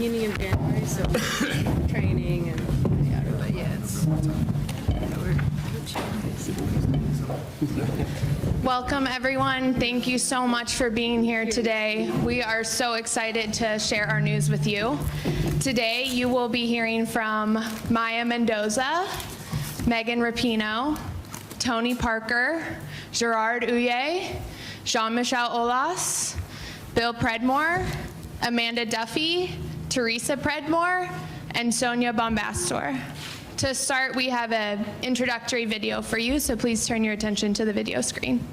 beginning of January, so training and but yeah, it's Welcome, everyone. Thank you so much for being here today. We are so excited to share our news with you. Today, you will be hearing from Maya Mendoza, Megan Rapinoe, Tony Parker, Gerard Ouye, Jean-Michel Aulas, Bill Predmore, Amanda Duffy, Teresa Predmore, and Sonia Bombastor. To start, we have an introductory video for you, so please turn your attention to the video screen.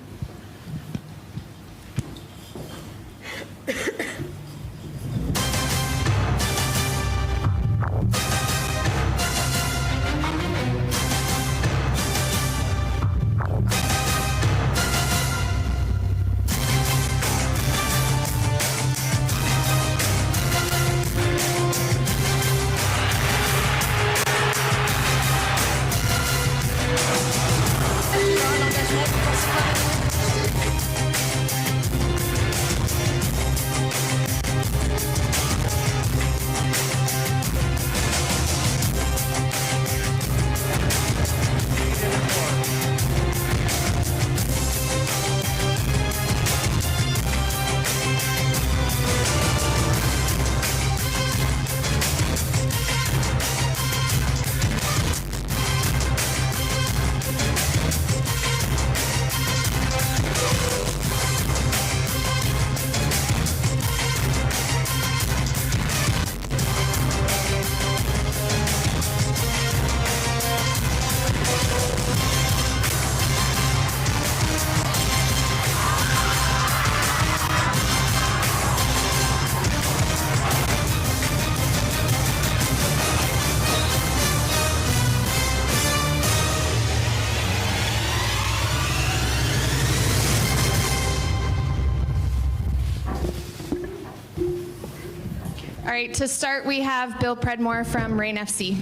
All right, to start, we have Bill Predmore from Reign FC.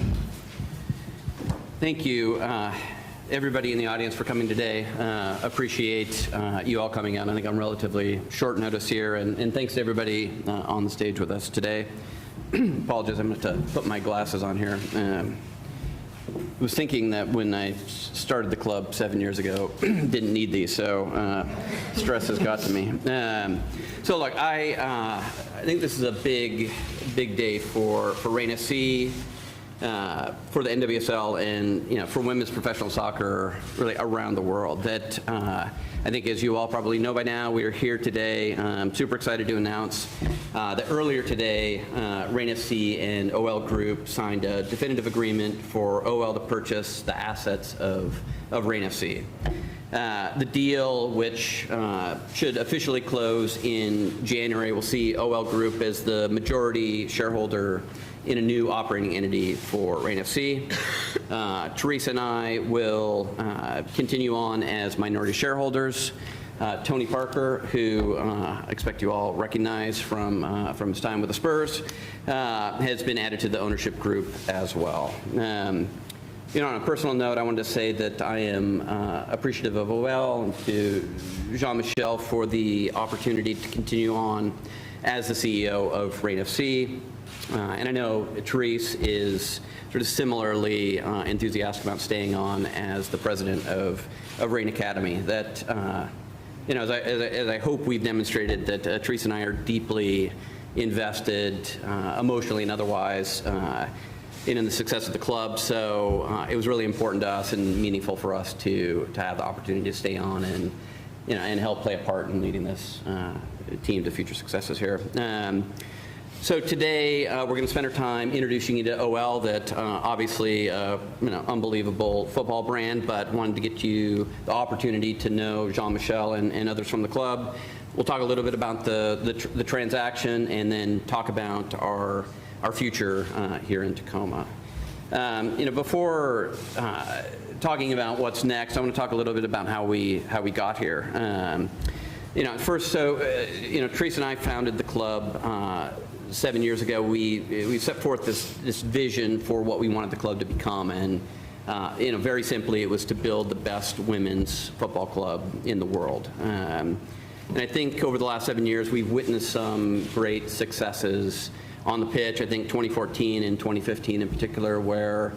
Thank you, everybody in the audience, for coming today. Appreciate you all coming out. I think I'm relatively short notice here, and thanks to everybody on the stage with us today. Apologize, I'm going to have to put my glasses on here. I was thinking that when I started the club 7 years ago, didn't need these, so stress has got to me. So look, I think this is a big day for Reign FC, for the NWSL, and for women's professional soccer really around the world. That I think, as you all probably know by now, we are here today. I'm super excited to announce that earlier today, Reign FC and OL Group signed a definitive agreement for OL to purchase the assets of Reign FC. The deal, which should officially close in January, will see OL Group as the majority shareholder in a new operating entity for Reign FC. Teresa and I will continue on as minority shareholders. Tony Parker, who I expect you all recognize from his time with the Spurs, has been added to the ownership group as well. On a personal note, I wanted to say that I am appreciative of OL and to Jean-Michel for the opportunity to continue on as the CEO of Reign FC. And I know Therese is sort of similarly enthusiastic about staying on as the president of Reign Academy. That, as I hope we've demonstrated, that Therese and I are deeply invested, emotionally and otherwise, in the success of the club. So it was really important to us and meaningful for us to have the opportunity to stay on and help play a part in leading this team to future successes here. So today we're going to spend our time introducing you to OL, that obviously unbelievable football brand, but wanted to get you the opportunity to know Jean-Michel and others from the club. We'll talk a little bit about the transaction, and then talk about our future here in Tacoma. Before talking about what's next, I want to talk a little bit about how we got here. First, Teresa and I founded the club 7 years ago. We set forth this vision for what we wanted the club to become, and very simply, it was to build the best women's football club in the world. And I think over the last 7 years, we've witnessed some great successes on the pitch. I think 2014 and 2015 in particular, where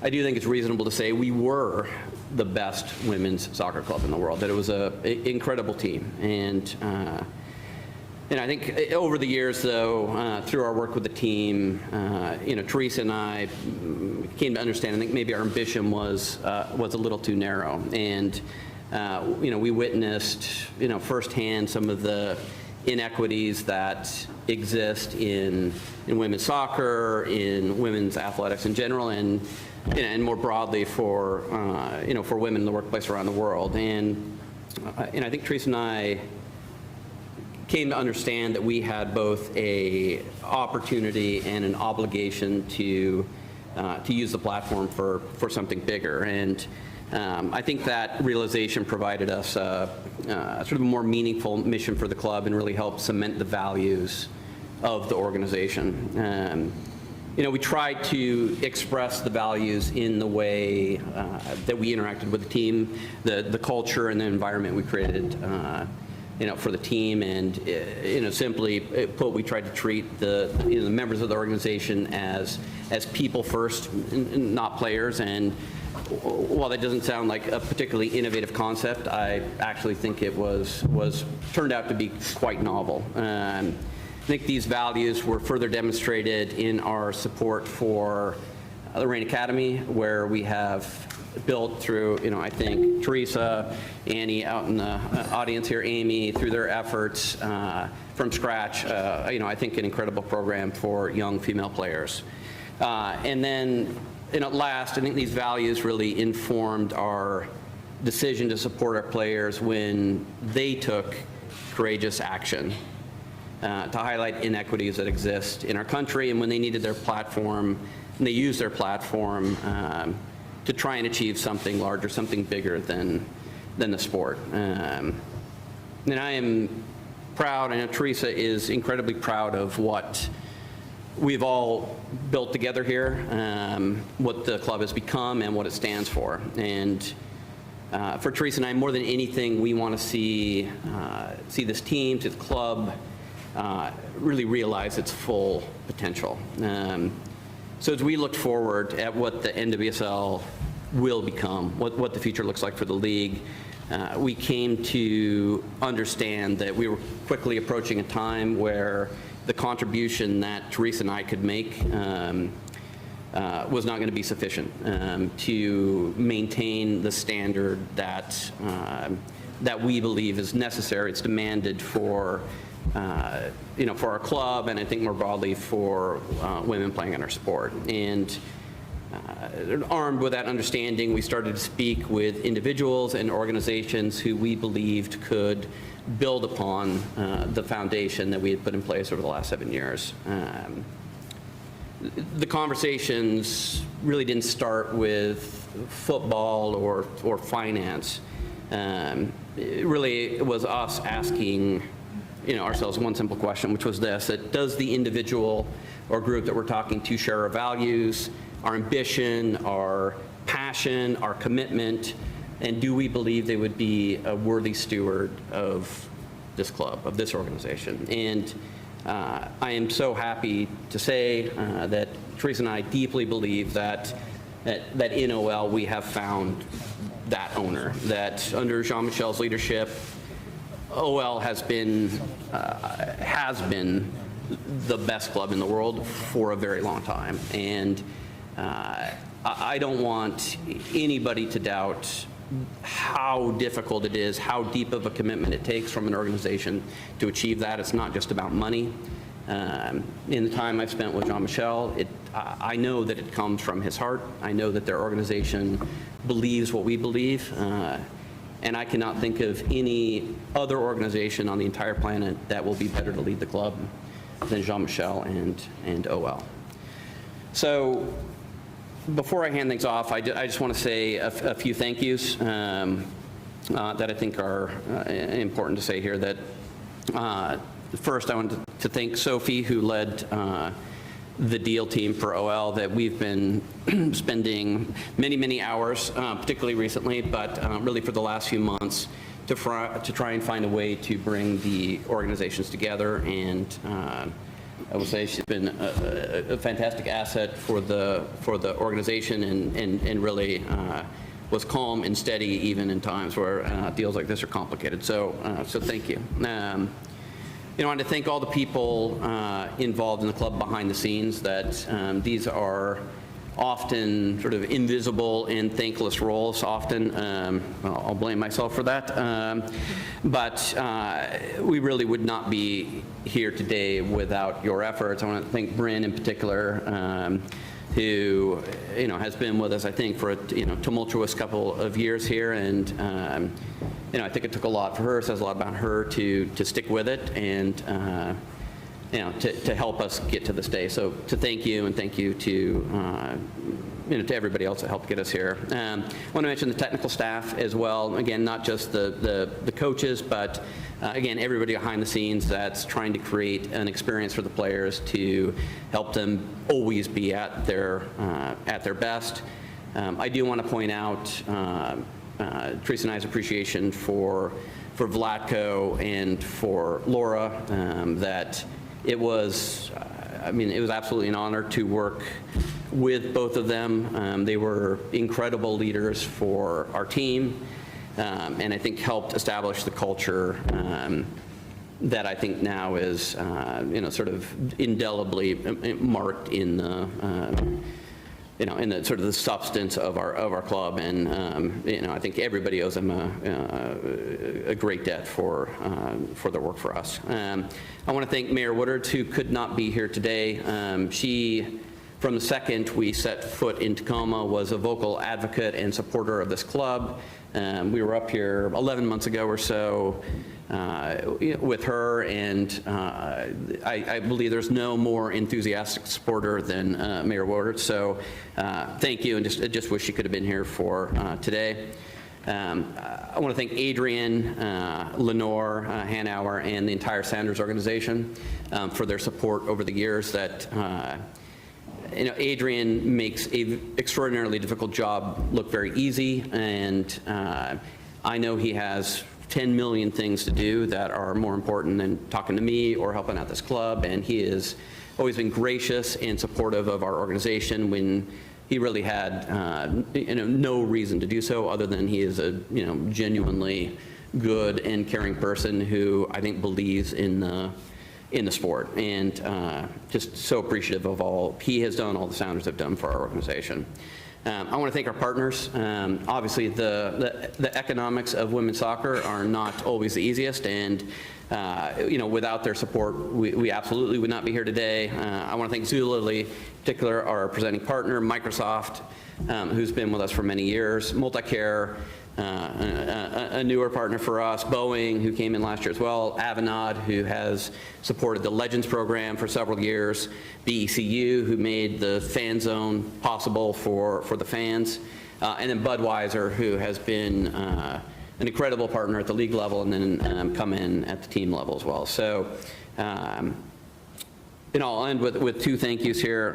I do think it's reasonable to say we were the best women's soccer club in the world, that it was an incredible team. And I think over the years, though, through our work with the team, Teresa and I came to understand, I think maybe our ambition was a little too narrow. And, we witnessed, firsthand some of the inequities that exist in women's soccer, in women's athletics in general, and more broadly for women in the workplace around the world. And I think Teresa and I came to understand that we had both a opportunity and an obligation to use the platform for something bigger. And I think that realization provided us sort of a more meaningful mission for the club and really helped cement the values of the organization. We tried to express the values in the way that we interacted with the team, the culture and the environment we created for the team. And simply put, we tried to treat the members of the organization as people first, not players. And while that doesn't sound like a particularly innovative concept, I actually think it turned out to be quite novel. I think these values were further demonstrated in our support for the Reign Academy, where we have built through, I think Teresa, Annie out in the audience here, Amy, through their efforts from scratch, I think an incredible program for young female players. And then, at last, I think these values really informed our decision to support our players when they took courageous action to highlight inequities that exist in our country, and when they needed their platform, and they used their platform to try and achieve something larger, something bigger than the sport. And I am proud, I know Teresa is incredibly proud of what we've all built together here, what the club has become and what it stands for. And for Teresa and I, more than anything, we want to see this team, the club, really realize its full potential. So as we look forward at what the NWSL will become, what the future looks like for the league, we came to understand that we were quickly approaching a time where the contribution that Teresa and I could make was not going to be sufficient to maintain the standard that we believe is necessary. It's demanded for our club, and I think more broadly for women playing in our sport. And armed with that understanding, we started to speak with individuals and organizations who we believed could build upon the foundation that we had put in place over the last 7 years. The conversations really didn't start with football or finance. It really was us asking ourselves one simple question, which was this: that does the individual or group that we're talking to share our values, our ambition, our passion, our commitment, and do we believe they would be a worthy steward of this club, of this organization? And I am so happy to say that Teresa and I deeply believe that in OL we have found that owner, that under Jean-Michel's leadership, OL has been the best club in the world for a very long time. And I don't want anybody to doubt how difficult it is, how deep of a commitment it takes from an organization to achieve that. It's not just about money. In the time I've spent with Jean-Michel, I know that it comes from his heart. I know that their organization believes what we believe. And I cannot think of any other organization on the entire planet that will be better to lead the club than Jean-Michel and OL. So before I hand things off, I just want to say a few thank yous that I think are important to say here. That first, I want to thank Sophie, who led the deal team for OL, that we've been spending many hours, particularly recently, but really for the last few months, to try and find a way to bring the organizations together and I will say she's been a fantastic asset for the organization, and really was calm and steady even in times where deals like this are complicated. So thank you. I want to thank all the people involved in the club behind the scenes. That these are often sort of invisible and thankless roles. Often, I'll blame myself for that. But we really would not be here today without your efforts. I want to thank Bryn in particular, who has been with us, I think, for a tumultuous couple of years here, and I think it took a lot for her. It says a lot about her to stick with it and to help us get to this day. So to thank you, and thank you to to everybody else that helped get us here. I want to mention the technical staff as well. Again, not just the coaches, but again, everybody behind the scenes that's trying to create an experience for the players to help them always be at their best. I do want to point out Teresa and I's appreciation for Vlatko and for Laura, that it was absolutely an honor to work with both of them. They were incredible leaders for our team, and I think helped establish the culture that I think now is sort of indelibly marked in the in the sort of the substance of our club, and I think everybody owes them a great debt for their work for us. I want to thank Mayor Woodard, who could not be here today. She, from the second we set foot in Tacoma, was a vocal advocate and supporter of this club. We were up here 11 months ago or so with her, and I believe there's no more enthusiastic supporter than Mayor Woodard. So thank you, and just wish she could have been here for today. I want to thank Adrian, Lenore, Hanauer, and the entire Sanders organization for their support over the years. That Adrian makes an extraordinarily difficult job look very easy, and I know he has 10 million things to do that are more important than talking to me or helping out this club, and he has always been gracious and supportive of our organization when he really had no reason to do so, other than he is a genuinely good and caring person who I think believes in the sport, and just so appreciative of all he has done, all the Sounders have done for our organization. I want to thank our partners. Obviously, the economics of women's soccer are not always the easiest, and without their support, we absolutely would not be here today. I want to thank Zulily, in particular, our presenting partner, Microsoft, who's been with us for many years, Multicare, a newer partner for us, Boeing, who came in last year as well, Avanade, who has supported the Legends program for several years, BECU, who made the fan zone possible for the fans, and then Budweiser, who has been an incredible partner at the league level, and then come in at the team level as well. So I'll end with two thank yous here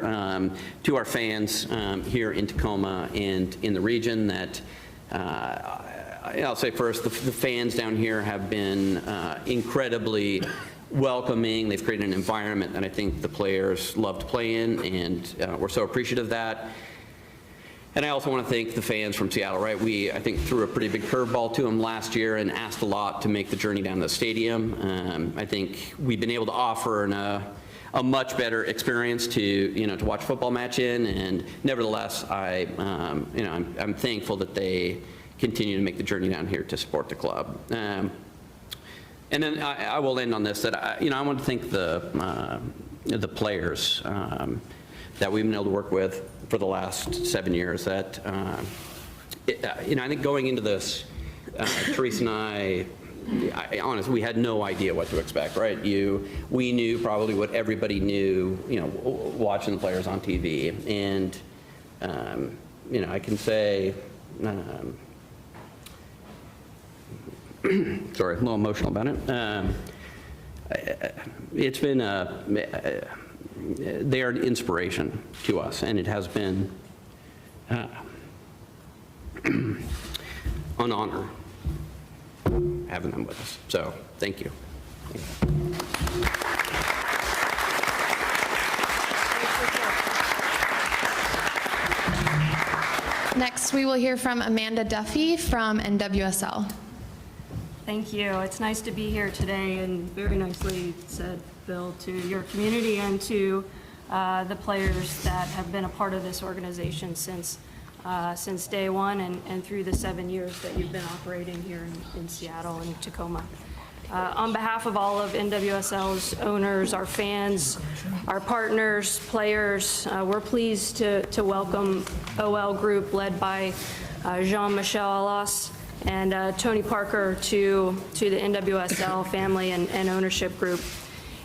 to our fans here in Tacoma and in the region. That I'll say first, the fans down here have been incredibly welcoming. They've created an environment that I think the players love to play in, and we're so appreciative of that. And I also want to thank the fans from Seattle, right? We, I think, threw a pretty big curveball to them last year and asked a lot to make the journey down to the stadium. I think we've been able to offer a much better experience to watch a football match in, and nevertheless, I'm thankful that they continue to make the journey down here to support the club. And then I will end on this, that I want to thank the players that we've been able to work with for the last 7 years. That I think going into this, Teresa and I honestly, we had no idea what to expect, right? We knew probably what everybody knew, watching the players on TV, and I can say, sorry, a little emotional about it. It's been they are an inspiration to us, and it has been an honor having them with us. So, thank you. Next, we will hear from Amanda Duffy from NWSL. Thank you. It's nice to be here today, and very nicely said, Bill, to your community and to the players that have been a part of this organization since day one and through the 7 years that you've been operating here in Seattle and Tacoma. On behalf of all of NWSL's owners, our fans, our partners, players, we're pleased to welcome OL Group led by Jean-Michel Allos and Tony Parker to the NWSL family and ownership group.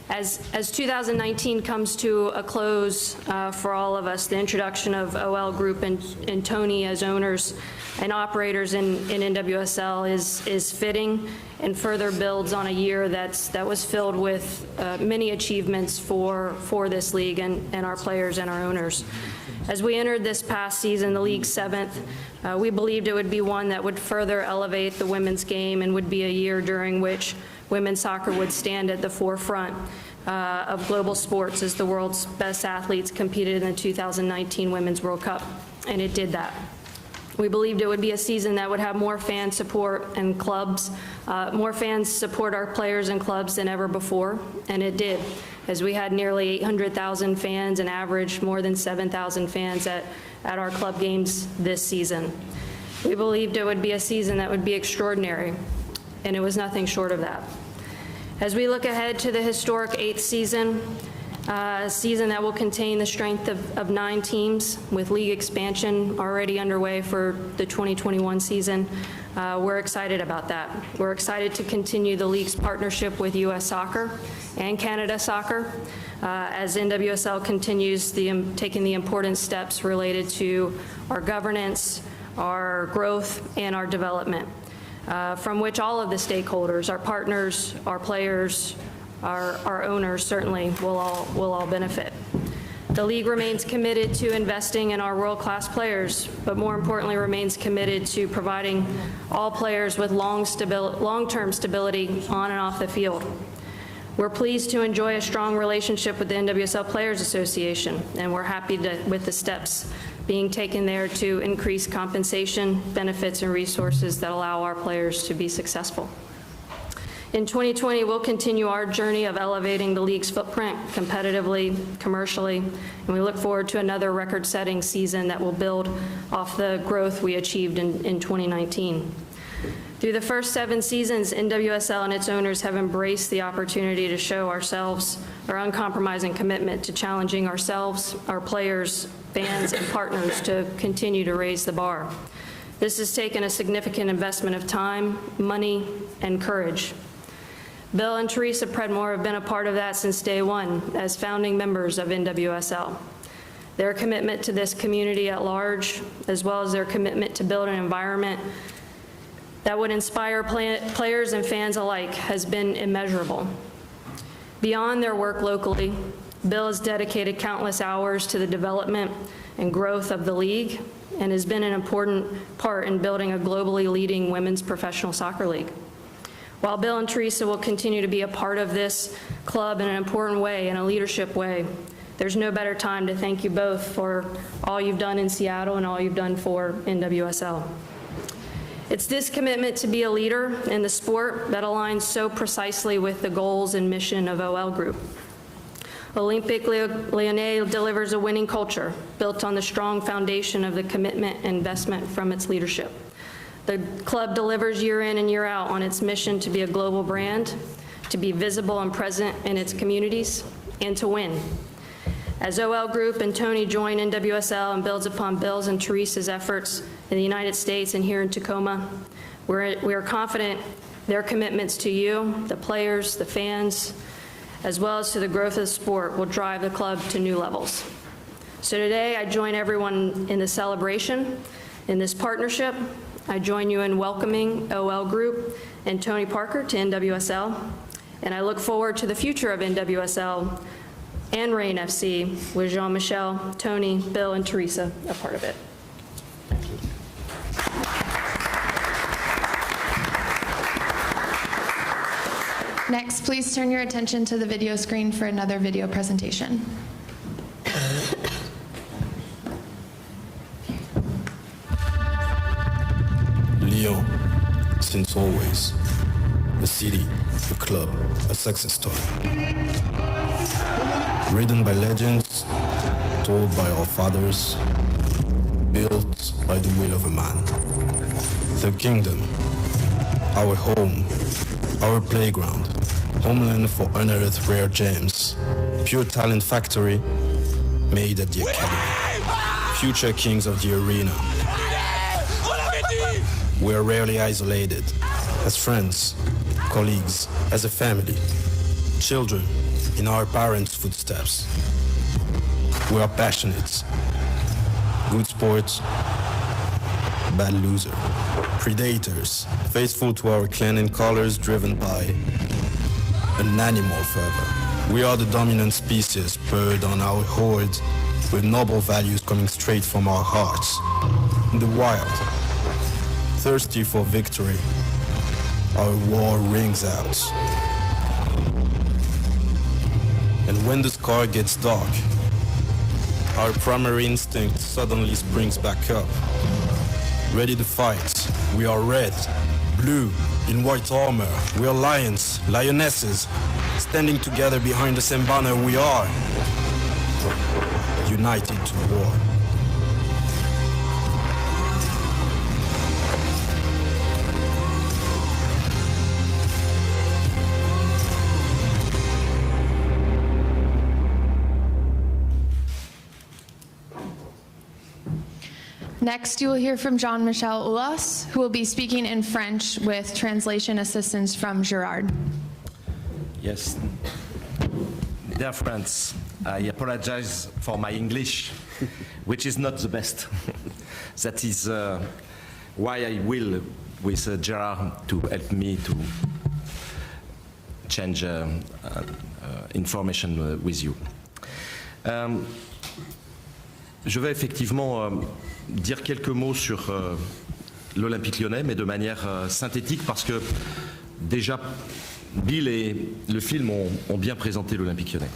As 2019 comes to a close for all of us, the introduction of OL Group and Tony as owners and operators in NWSL is fitting and further builds on a year that was filled with many achievements for this league and our players and our owners. As we entered this past season, the league's 7th, we believed it would be one that would further elevate the women's game and would be a year during which women's soccer would stand at the forefront of global sports as the world's best athletes competed in the 2019 Women's World Cup, and it did that. We believed it would be a season that would have more fan support and clubs, more fans support our players and clubs than ever before, and it did, as we had nearly 800,000 fans and averaged more than 7,000 fans at our club games this season. We believed it would be a season that would be extraordinary, and it was nothing short of that. As we look ahead to the historic 8th season, a season that will contain the strength of 9 teams with league expansion already underway for the 2021 season, we're excited about that. We're excited to continue the league's partnership with U.S. Soccer and Canada Soccer as NWSL continues taking the important steps related to our governance, our growth, and our development. From which all of the stakeholders, our partners, our players, our owners certainly will all benefit. The league remains committed to investing in our world-class players, but more importantly remains committed to providing all players with long-term stability on and off the field. We're pleased to enjoy a strong relationship with the NWSL Players Association, and we're happy with the steps being taken there to increase compensation, benefits, and resources that allow our players to be successful. In 2020, we'll continue our journey of elevating the league's footprint competitively, commercially, and we look forward to another record-setting season that will build off the growth we achieved in 2019. Through the first 7 seasons, NWSL and its owners have embraced the opportunity to show ourselves our uncompromising commitment to challenging ourselves, our players, fans, and partners to continue to raise the bar. This has taken a significant investment of time, money, and courage. Bill and Teresa Predmore have been a part of that since day one as founding members of NWSL. Their commitment to this community at large, as well as their commitment to build an environment that would inspire players and fans alike, has been immeasurable. Beyond their work locally, Bill has dedicated countless hours to the development and growth of the league and has been an important part in building a globally leading women's professional soccer league. While Bill and Teresa will continue to be a part of this club in an important way, in a leadership way, there's no better time to thank you both for all you've done in Seattle and all you've done for NWSL. It's this commitment to be a leader in the sport that aligns so precisely with the goals and mission of OL Group. Olympique Lyonnais delivers a winning culture built on the strong foundation of the commitment and investment from its leadership. The club delivers year in and year out on its mission to be a global brand, to be visible and present in its communities, and to win. As OL Group and Tony join NWSL and builds upon Bill's and Teresa's efforts in the United States and here in Tacoma, we are confident their commitments to you, the players, the fans, as well as to the growth of the sport will drive the club to new levels. So today, I join everyone in the celebration, in this partnership. I join you in welcoming OL Group and Tony Parker to NWSL, and I look forward to the future of NWSL and Reign FC with Jean-Michel, Tony, Bill, and Teresa a part of it. Next, please turn your attention to the video screen for another video presentation. since always. A city, a club, a success story. Written by legends, told by our fathers, built by the will of a man. The kingdom, our home, our playground, homeland for unearthed rare gems, pure talent factory made at the academy. Future kings of the arena. We are rarely isolated, as friends, colleagues, as a family, children in our parents' footsteps. We are passionate, good sports, bad loser, predators, faithful to our clan and colors, driven by an animal fervor. We are the dominant species, bird on our horde, with noble values coming straight from our hearts. In the wild, thirsty for victory, our war rings out. And when the sky gets dark, our primary instinct suddenly springs back up. Ready to fight, we are red, blue, in white armor. We are lions, lionesses, standing together behind the same banner. We are united to war. Next, you will hear from Jean-Michel Oulas, who will be speaking in French with translation assistance from Gerard. Yes. Dear friends, I apologize for my English, which is not the best. That is why I will, with Gerard, to help me to change information with you. Je vais effectivement dire quelques mots sur l'Olympique lyonnais, mais de manière synthétique, parce que déjà Bill et le film ont bien présenté l'Olympique lyonnais.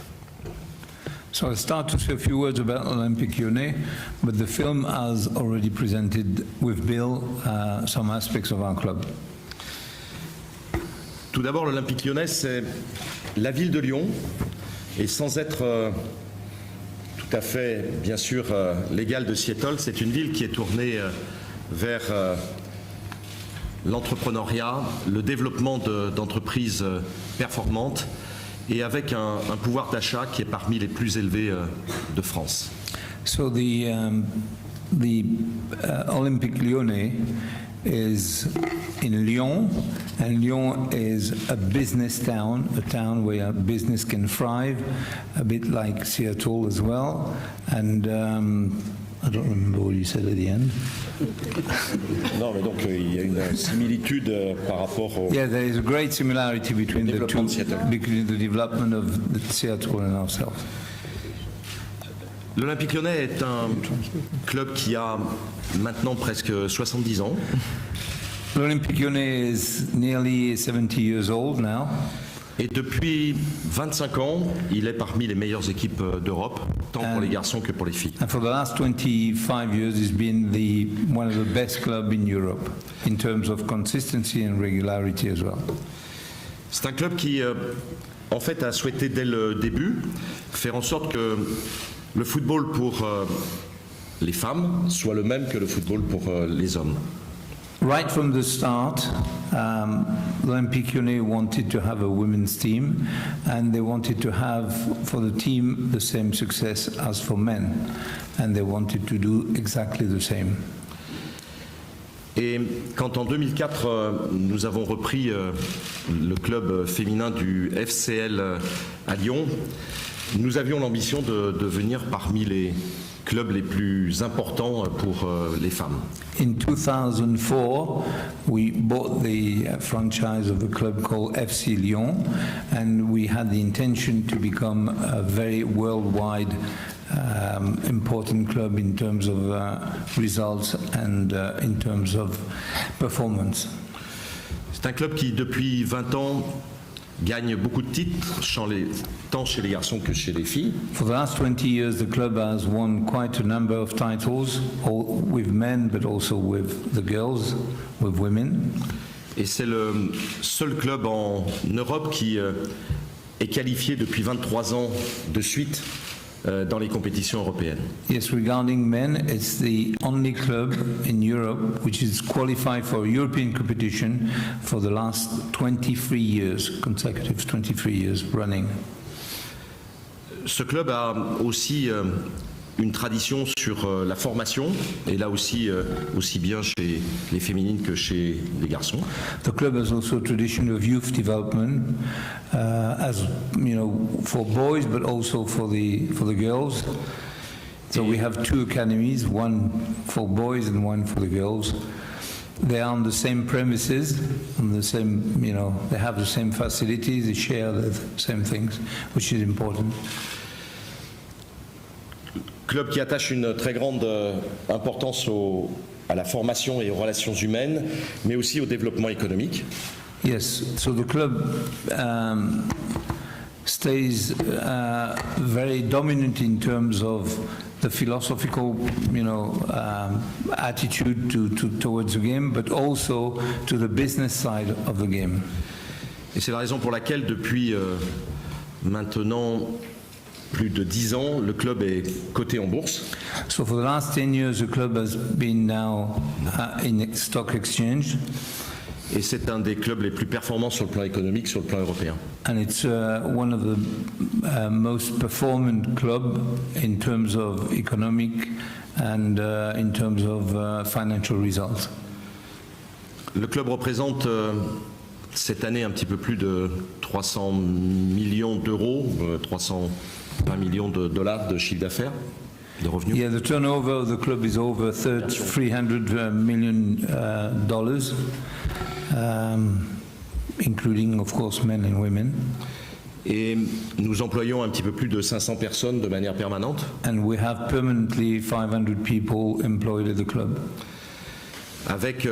So I'll start to say a few words about Olympique Lyonnais, but the film has already presented with Bill some aspects of our club. Tout d'abord, l'Olympique lyonnais, c'est la ville de Lyon, et sans être tout à fait, bien sûr, l'égal de Seattle, c'est une ville qui est tournée vers l'entrepreneuriat, le développement d'entreprises performantes et avec un pouvoir d'achat qui est parmi les plus élevés de France. So the Olympique Lyonnais is in Lyon, and Lyon is a business town, a town where business can thrive, a bit like Seattle as well. And I don't remember what you said at the end. Non, mais donc il y a une similitude par rapport au... Yeah, there is a great similarity between the two, de Seattle. between the development of the Seattle and ourselves. L'Olympique lyonnais est un club qui a maintenant presque 70 ans. L'Olympique Lyonnais is nearly 70 years old now. Et depuis 25 ans, il est parmi les meilleures équipes d'Europe, tant pour les garçons que pour les filles. And for the last 25 years, it's been one of the best clubs in Europe in terms of consistency and regularity as well. C'est un club qui, en fait, a souhaité dès le début faire en sorte que le football pour les femmes soit le même que le football pour les hommes. Right from the start, l'Olympique Lyonnais wanted to have a women's team, and they wanted to have for the team the same success as for men, and they wanted to do exactly the same. Et quand en 2004, nous avons repris le club féminin du FCL à Lyon, nous avions l'ambition de devenir parmi les clubs les plus importants pour les femmes. In 2004, we bought the franchise of a club called FC Lyon, and we had the intention to become a very worldwide important club in terms of results and in terms of performance. C'est un club qui, depuis 20 ans, gagne beaucoup de titres, tant chez les garçons que chez les filles. For the last 20 years, the club has won quite a number of titles, all with men, but also with the girls, with women. Et c'est le seul club en Europe qui est qualifié depuis 23 ans de suite dans les compétitions européennes. Yes, regarding men, it's the only club in Europe which is qualified for European competition for the last 23 years, consecutive 23 years running. Ce club a aussi une tradition sur la formation, et là aussi, aussi bien chez les féminines que chez les garçons. The club has also a tradition of youth development, as you know, for boys, but also for the girls. So we have two academies, one for boys and one for the girls. They are on the same premises, on the same, you know, they have the same facilities, they share the same things, which is important. Club qui attache une très grande importance à la formation et aux relations humaines, mais aussi au développement économique. Yes, so the club stays very dominant in terms of the philosophical, you know, attitude towards the game, but also to the business side of the game. Et c'est la raison pour laquelle depuis maintenant plus de 10 ans, le club est coté en bourse. So for the last 10 years, the club has been now in stock exchange. Et c'est un des clubs les plus performants sur le plan économique, sur le plan européen. And it's one of the most performant club in terms of economic and in terms of financial results. Le club représente cette année un petit peu plus de 300 millions d'euros, 320 millions de dollars de chiffre d'affaires, de revenus. Yeah, the turnover of the club is over $300 million, including, of course, men and women. Et nous employons un petit peu plus de 500 personnes de manière permanente. And we have permanently 500 people employed at the club. Avec,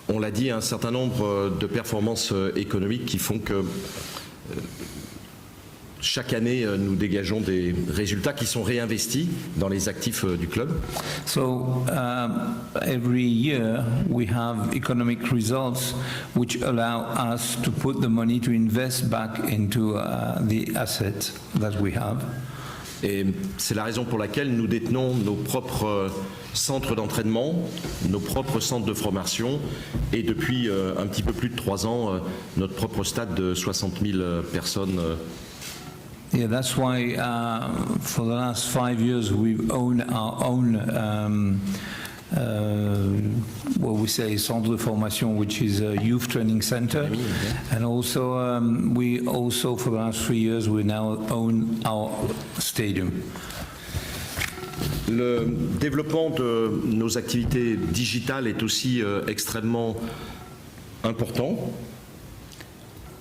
on l'a dit, un certain nombre de performances économiques qui font que chaque année, nous dégageons des résultats qui sont réinvestis dans les actifs du club. So every year we have economic results which allow us to put the money to invest back into the assets that we have. Et c'est la raison pour laquelle nous détenons nos propres centres d'entraînement, nos propres centres de formation et depuis un petit peu plus de 3 ans, notre propre stade de 60 000 personnes. Yeah, that's why for the last 5 years we've owned our own what we say centre de formation, which is a youth training center, and also we also for the last 3 years we now own our stadium. Le développement de nos activités digitales est aussi extrêmement important.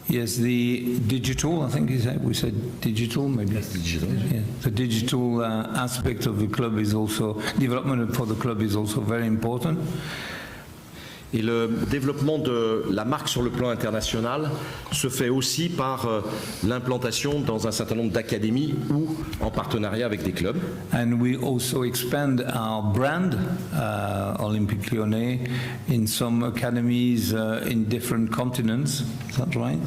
Yes, the digital, I think we said digital, maybe. Yes, digital. Yeah. The digital aspect of the club is also, development for the club is also very important. Et le développement de la marque sur le plan international se fait aussi par l'implantation dans un certain nombre d'académies ou en partenariat avec des clubs. And we also expand our brand, Olympique Lyonnais, in some academies in different continents. Is that right?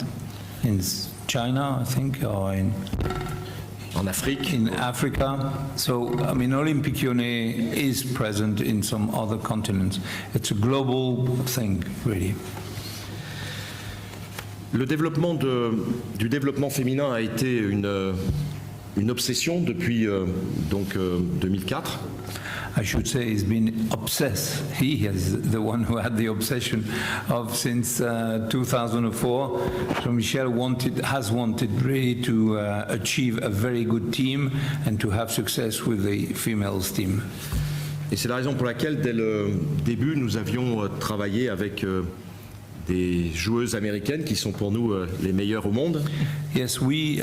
In China, I think, or en Afrique. In Africa. So, I mean, Olympique Lyonnais is present in some other continents. It's a global thing, really. Le développement du développement féminin a été une obsession depuis donc 2004. I should say he's been obsessed. He is the one who had the obsession of since 2004. Jean-Michel has wanted really to achieve a very good team and to have success with the females team. Et c'est la raison pour laquelle dès le début nous avions travaillé avec des joueuses américaines qui sont pour nous les meilleures au monde. Yes, we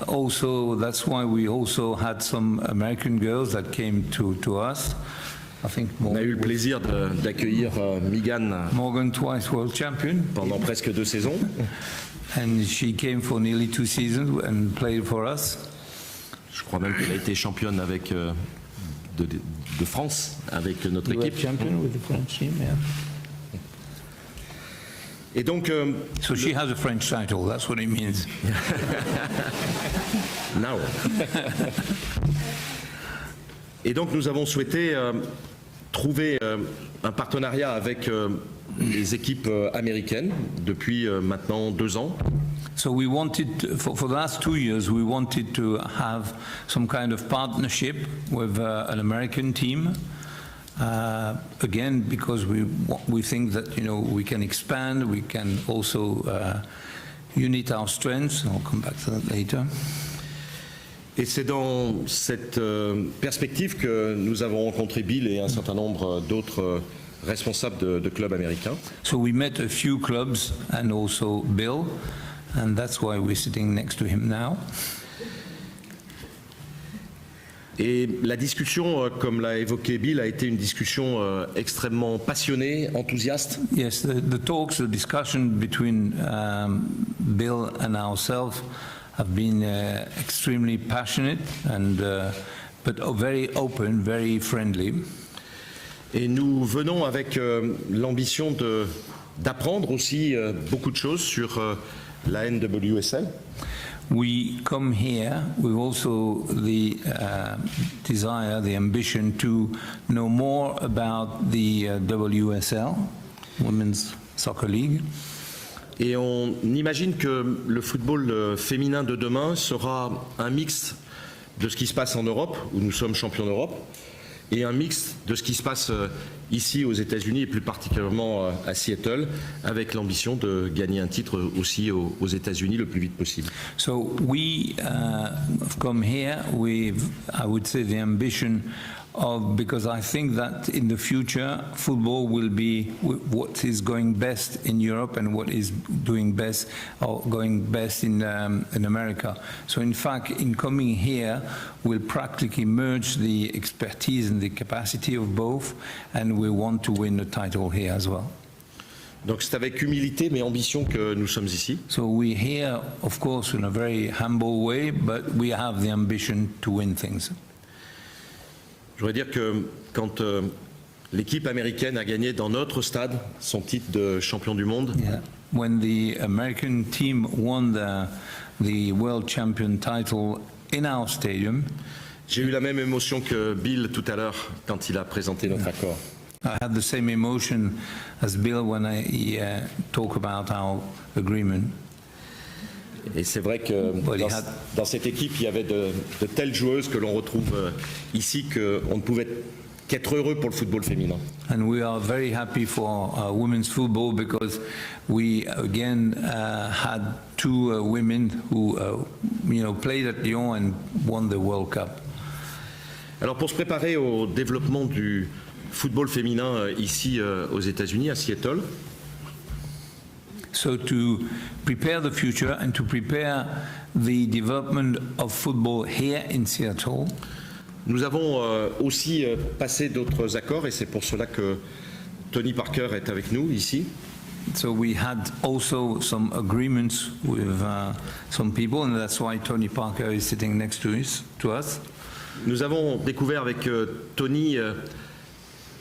also, that's why we also had some American girls that came to us. I think on a eu le plaisir d'accueillir Morgan, twice world champion. Pendant presque 2 saisons. And she came for nearly 2 seasons and played for us. Je crois même qu'elle a été championne avec de France avec notre équipe. Champion with the French team, yeah. Et donc, So she has a French title, that's what it means. now. Et donc, nous avons souhaité trouver un partenariat avec les équipes américaines depuis maintenant 2 ans. So we wanted, for the last 2 years, we wanted to have some kind of partnership with an American team. Again, because we think that, you know, we can expand, we can also unite our strengths. I'll come back to that later. Et c'est dans cette perspective que nous avons rencontré Bill et un certain nombre d'autres responsables de clubs américains. So we met a few clubs and also Bill, and that's why we're sitting next to him now. Et la discussion, comme l'a évoqué Bill, a été une discussion extrêmement passionnée, enthousiaste. Yes, the talks, the discussion between Bill and ourselves have been extremely passionate and but very open, very friendly. Et nous venons avec l'ambition d'apprendre aussi beaucoup de choses sur la NWSL. We come here with also the desire, the ambition to know more about the WSL, Women's Soccer League. Et on imagine que le football féminin de demain sera un mix de ce qui se passe en Europe, où nous sommes champions d'Europe, et un mix de ce qui se passe ici aux États-Unis et plus particulièrement à Seattle, avec l'ambition de gagner un titre aussi aux États-Unis le plus vite possible. So we have come here with, I would say, the ambition of, because I think that in the future football will be what is going best in Europe and what is doing best or going best in America. So in fact, in coming here, we'll practically merge the expertise and the capacity of both, and we want to win the title here as well. Donc c'est avec humilité mais ambition que nous sommes ici. So we're here, of course, in a very humble way, but we have the ambition to win things. Je voudrais dire que quand l'équipe américaine a gagné dans notre stade son titre de champion du monde, Yeah. When the American team won the world champion title in our stadium, j'ai eu la même émotion que Bill tout à l'heure quand il a présenté notre accord. I had the same emotion as Bill when he talked about our agreement. Et c'est vrai que dans cette équipe, il y avait de telles joueuses que l'on retrouve ici qu'on ne pouvait qu'être heureux pour le football féminin. And we are very happy for women's football because we again had 2 women who played at Lyon and won the World Cup. Alors pour se préparer au développement du football féminin ici aux États-Unis, à Seattle, So to prepare the future and to prepare the development of football here in Seattle, nous avons aussi passé d'autres accords et c'est pour cela que Tony Parker est avec nous ici. so we had also some agreements with some people, and that's why Tony Parker is sitting next to us. Nous avons découvert avec Tony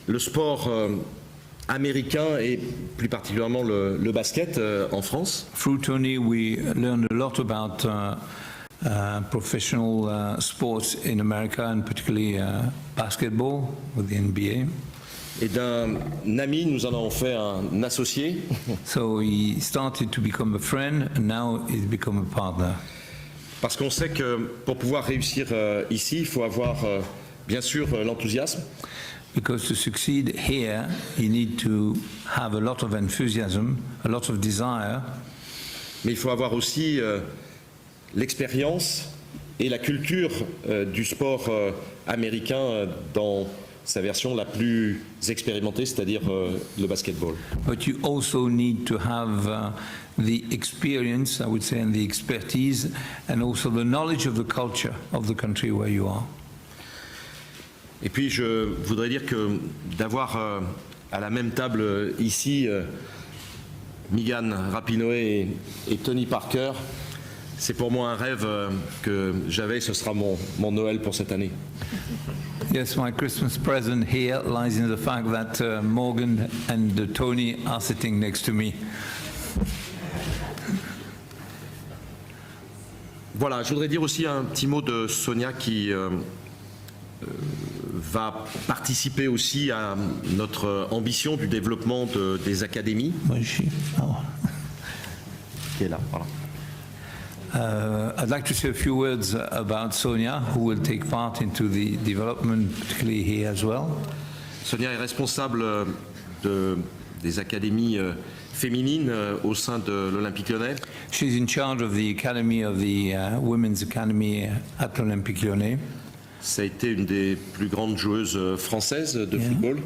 le sport américain et plus particulièrement le basket en France. Through Tony, we learned a lot about professional sports in America, and particularly basketball with the NBA. Et d'un ami, nous en avons fait un associé. So he started to become a friend, and now he's become a partner. Parce qu'on sait que pour pouvoir réussir ici, il faut avoir bien sûr l'enthousiasme, Because to succeed here, you need to have a lot of enthusiasm, a lot of desire, mais il faut avoir aussi l'expérience et la culture du sport américain dans sa version la plus expérimentée, c'est-à-dire le basketball. but you also need to have the experience, I would say, and the expertise, and also the knowledge of the culture of the country where you are. Et puis je voudrais dire que d'avoir à la même table ici Megan Rapinoe et Tony Parker, c'est pour moi un rêve que j'avais, ce sera mon Noël pour cette année. Yes, my Christmas present here lies in the fact that Morgan and Tony are sitting next to me. Voilà, je voudrais dire aussi un petit mot de Sonia qui va participer aussi à notre ambition du développement des académies. Where is she? Oh. Qui est là, voilà. I'd like to say a few words about Sonia, who will take part into the development, particularly here as well. Sonia est responsable des académies féminines au sein de l'Olympique Lyonnais. She's in charge of the academy of the Women's Academy at Olympique Lyonnais. Ça a été une des plus grandes joueuses françaises de football.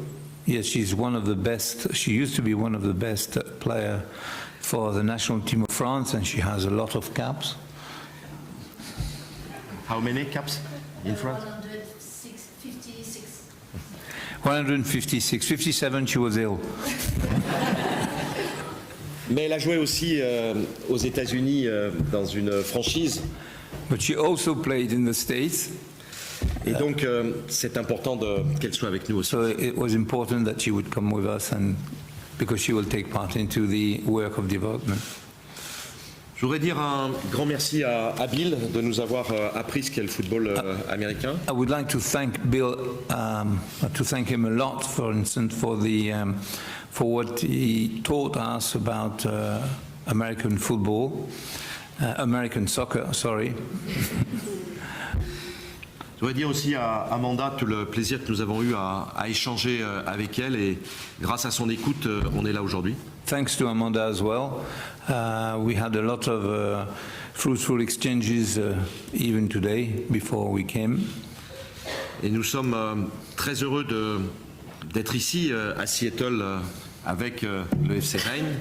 Yes, she's one of the best. She used to be one of the best player for the national team of France, and she has a lot of caps. How many caps in France? 156. 57, she was ill. Mais elle a joué aussi aux États-Unis dans une franchise. But she also played in the States. Et donc, c'est important qu'elle soit avec nous aussi. So it was important that she would come with us, and because she will take part into the work of development. Je voudrais dire un grand merci à Bill de nous avoir appris ce qu'est le football américain. I would like to thank Bill, to thank him a lot, for instance, for what he taught us about American football, American soccer, sorry. Je voudrais dire aussi à Amanda tout le plaisir que nous avons eu à échanger avec elle, et grâce à son écoute, on est là aujourd'hui. Thanks to Amanda as well. We had a lot of fruitful exchanges even today before we came. Et nous sommes très heureux d'être ici à Seattle avec le FC Rennes.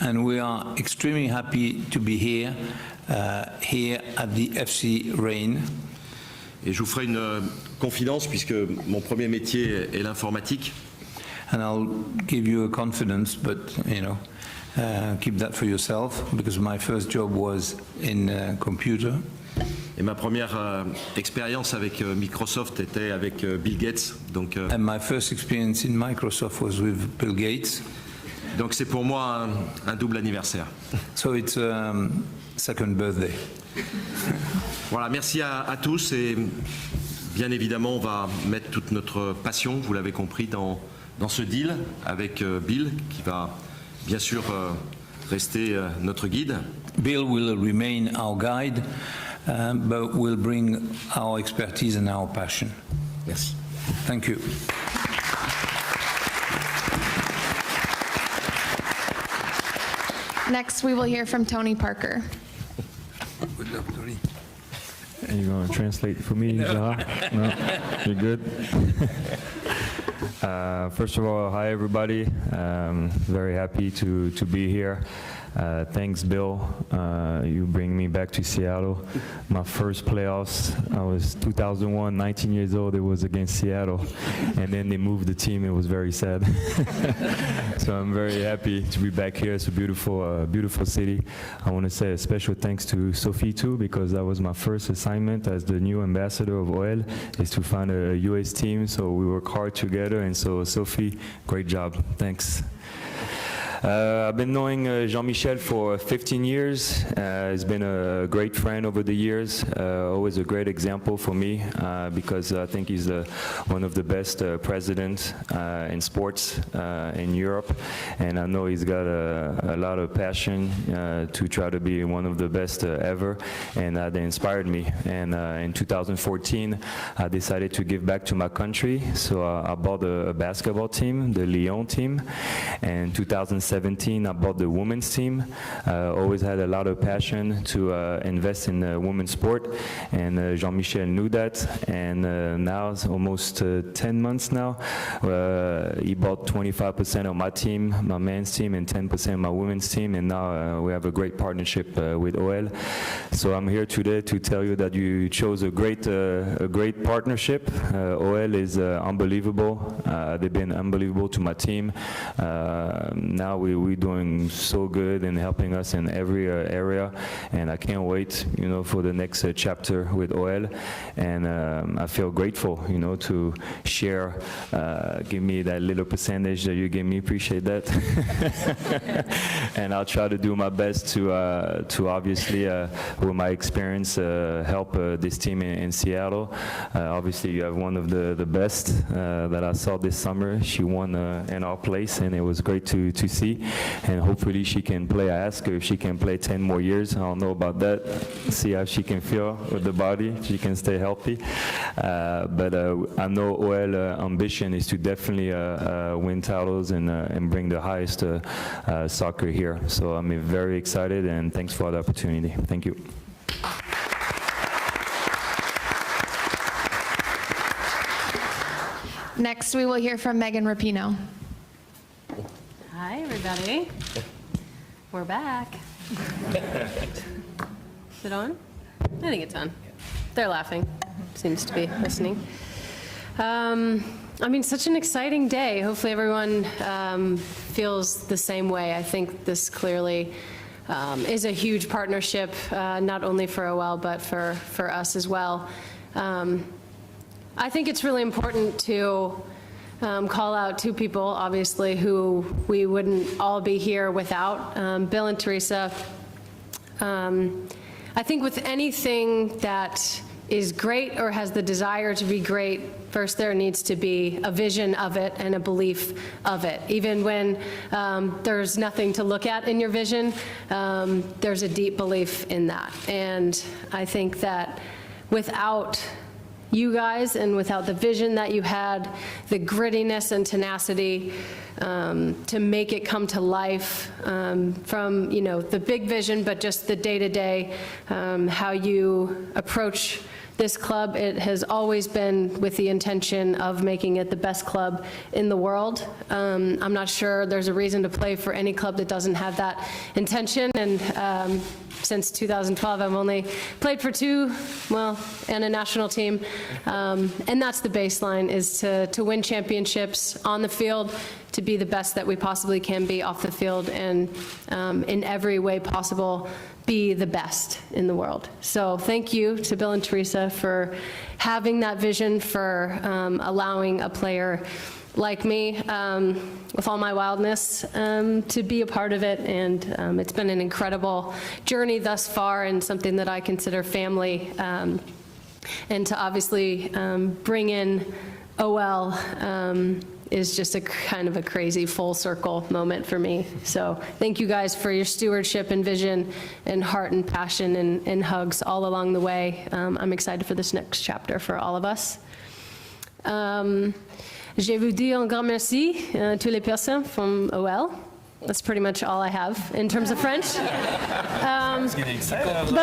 And we are extremely happy to be here at the FC Rennes. Et je vous ferai une confidence puisque mon premier métier est l'informatique. And I'll give you a confidence, but keep that for yourself, because my first job was in computer. Et ma première expérience avec Microsoft était avec Bill Gates. Donc, And my first experience in Microsoft was with Bill Gates. Donc c'est pour moi un double anniversaire. So it's second birthday. Voilà, merci à tous, et bien évidemment on va mettre toute notre passion, vous l'avez compris, dans ce deal avec Bill, qui va bien sûr rester notre guide. Bill will remain our guide, but will bring our expertise and our passion. Merci. Thank you. Next, we will hear from Tony Parker. Good luck, Tony. Are you going to translate for me, Zahra? No? You're good? First of all, hi everybody. Very happy to be here. Thanks, Bill. You bring me back to Seattle. My first playoffs, I was 2001, 19 years old. It was against Seattle, and then they moved the team. It was very sad. So I'm very happy to be back here. It's a beautiful, beautiful city. I want to say a special thanks to Sophie too, because that was my first assignment as the new ambassador of OL, is to find a US team. So we work hard together, and so Sophie, great job. Thanks. I've been knowing Jean-Michel for 15 years. He's been a great friend over the years, always a great example for me, because I think he's one of the best presidents in sports in Europe, and I know he's got a lot of passion to try to be one of the best ever, and that inspired me. And in 2014, I decided to give back to my country, so I bought a basketball team, the Lyon team, and 2017 I bought the women's team. Always had a lot of passion to invest in women's sport, and Jean-Michel knew that, and now it's almost 10 months now. He bought 25% of my team, my men's team, and 10% of my women's team, and now we have a great partnership with OL. So I'm here today to tell you that you chose a great partnership. OL is unbelievable. They've been unbelievable to my team. Now we're doing so good and helping us in every area, and I can't wait, for the next chapter with OL, and I feel grateful, to share, give me that little percentage that you gave me, appreciate that. And I'll try to do my best to obviously, with my experience, help this team in Seattle. Obviously, you have one of the best that I saw this summer. She won in our place, and it was great to see. And hopefully she can play. I asked her if she can play 10 more years. I don't know about that. See how she can feel with the body. She can stay healthy. But I know OL ambition is to definitely win titles and bring the highest soccer here. So I'm very excited, and thanks for the opportunity. Thank you. Next, we will hear from Megan Rapinoe. Hi, everybody. We're back. Is it on? I think it's on. They're laughing. Seems to be listening. Such an exciting day. Hopefully everyone feels the same way. I think this clearly is a huge partnership, not only for OL, but for us as well. I think it's really important to call out two people, obviously, who we wouldn't all be here without, Bill and Teresa. I think with anything that is great or has the desire to be great, first there needs to be a vision of it and a belief of it. Even when there's nothing to look at in your vision, there's a deep belief in that. And I think that without you guys and without the vision that you had, the grittiness and tenacity to make it come to life from the big vision, but just the day-to-day, how you approach this club, it has always been with the intention of making it the best club in the world. I'm not sure there's a reason to play for any club that doesn't have that intention, and since 2012, I've only played for two, and a national team, and that's the baseline, is to win championships on the field, to be the best that we possibly can be off the field, and in every way possible, be the best in the world. So thank you to Bill and Teresa for having that vision, for allowing a player like me, with all my wildness, to be a part of it. And it's been an incredible journey thus far, and something that I consider family. And to obviously bring in OL is just a kind of a crazy full circle moment for me. So thank you guys for your stewardship and vision and heart and passion and hugs all along the way. I'm excited for this next chapter for all of us. Je vous dis un grand merci toutes les personnes from OL. That's pretty much all I have in terms of French. But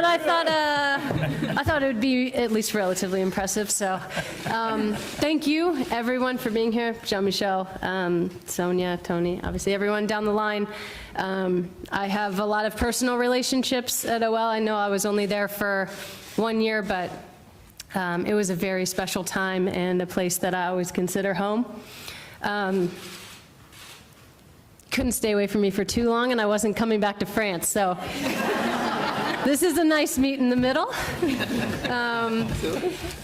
I thought it would be at least relatively impressive. So thank you, everyone, for being here. Jean-Michel, Sonia, Tony, obviously everyone down the line. I have a lot of personal relationships at OL. I know I was only there for 1 year, but it was a very special time and a place that I always consider home. Couldn't stay away from me for too long, and I wasn't coming back to France, so this is a nice meet in the middle.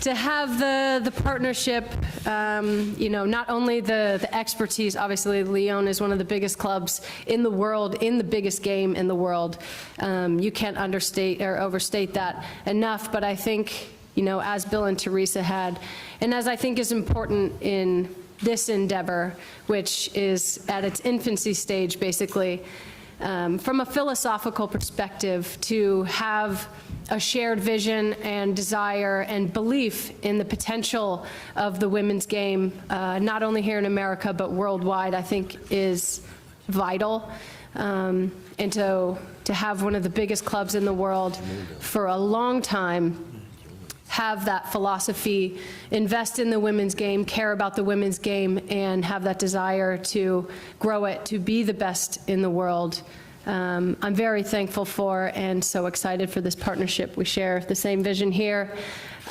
To have the partnership, not only the expertise, obviously Lyon is one of the biggest clubs in the world, in the biggest game in the world. You can't understate or overstate that enough, but I think, as Bill and Teresa had, and as I think is important in this endeavor, which is at its infancy stage, basically, from a philosophical perspective, to have a shared vision and desire and belief in the potential of the women's game, not only here in America, but worldwide, I think is vital. And to have one of the biggest clubs in the world for a long time have that philosophy, invest in the women's game, care about the women's game, and have that desire to grow it, to be the best in the world. I'm very thankful for and so excited for this partnership. We share the same vision here,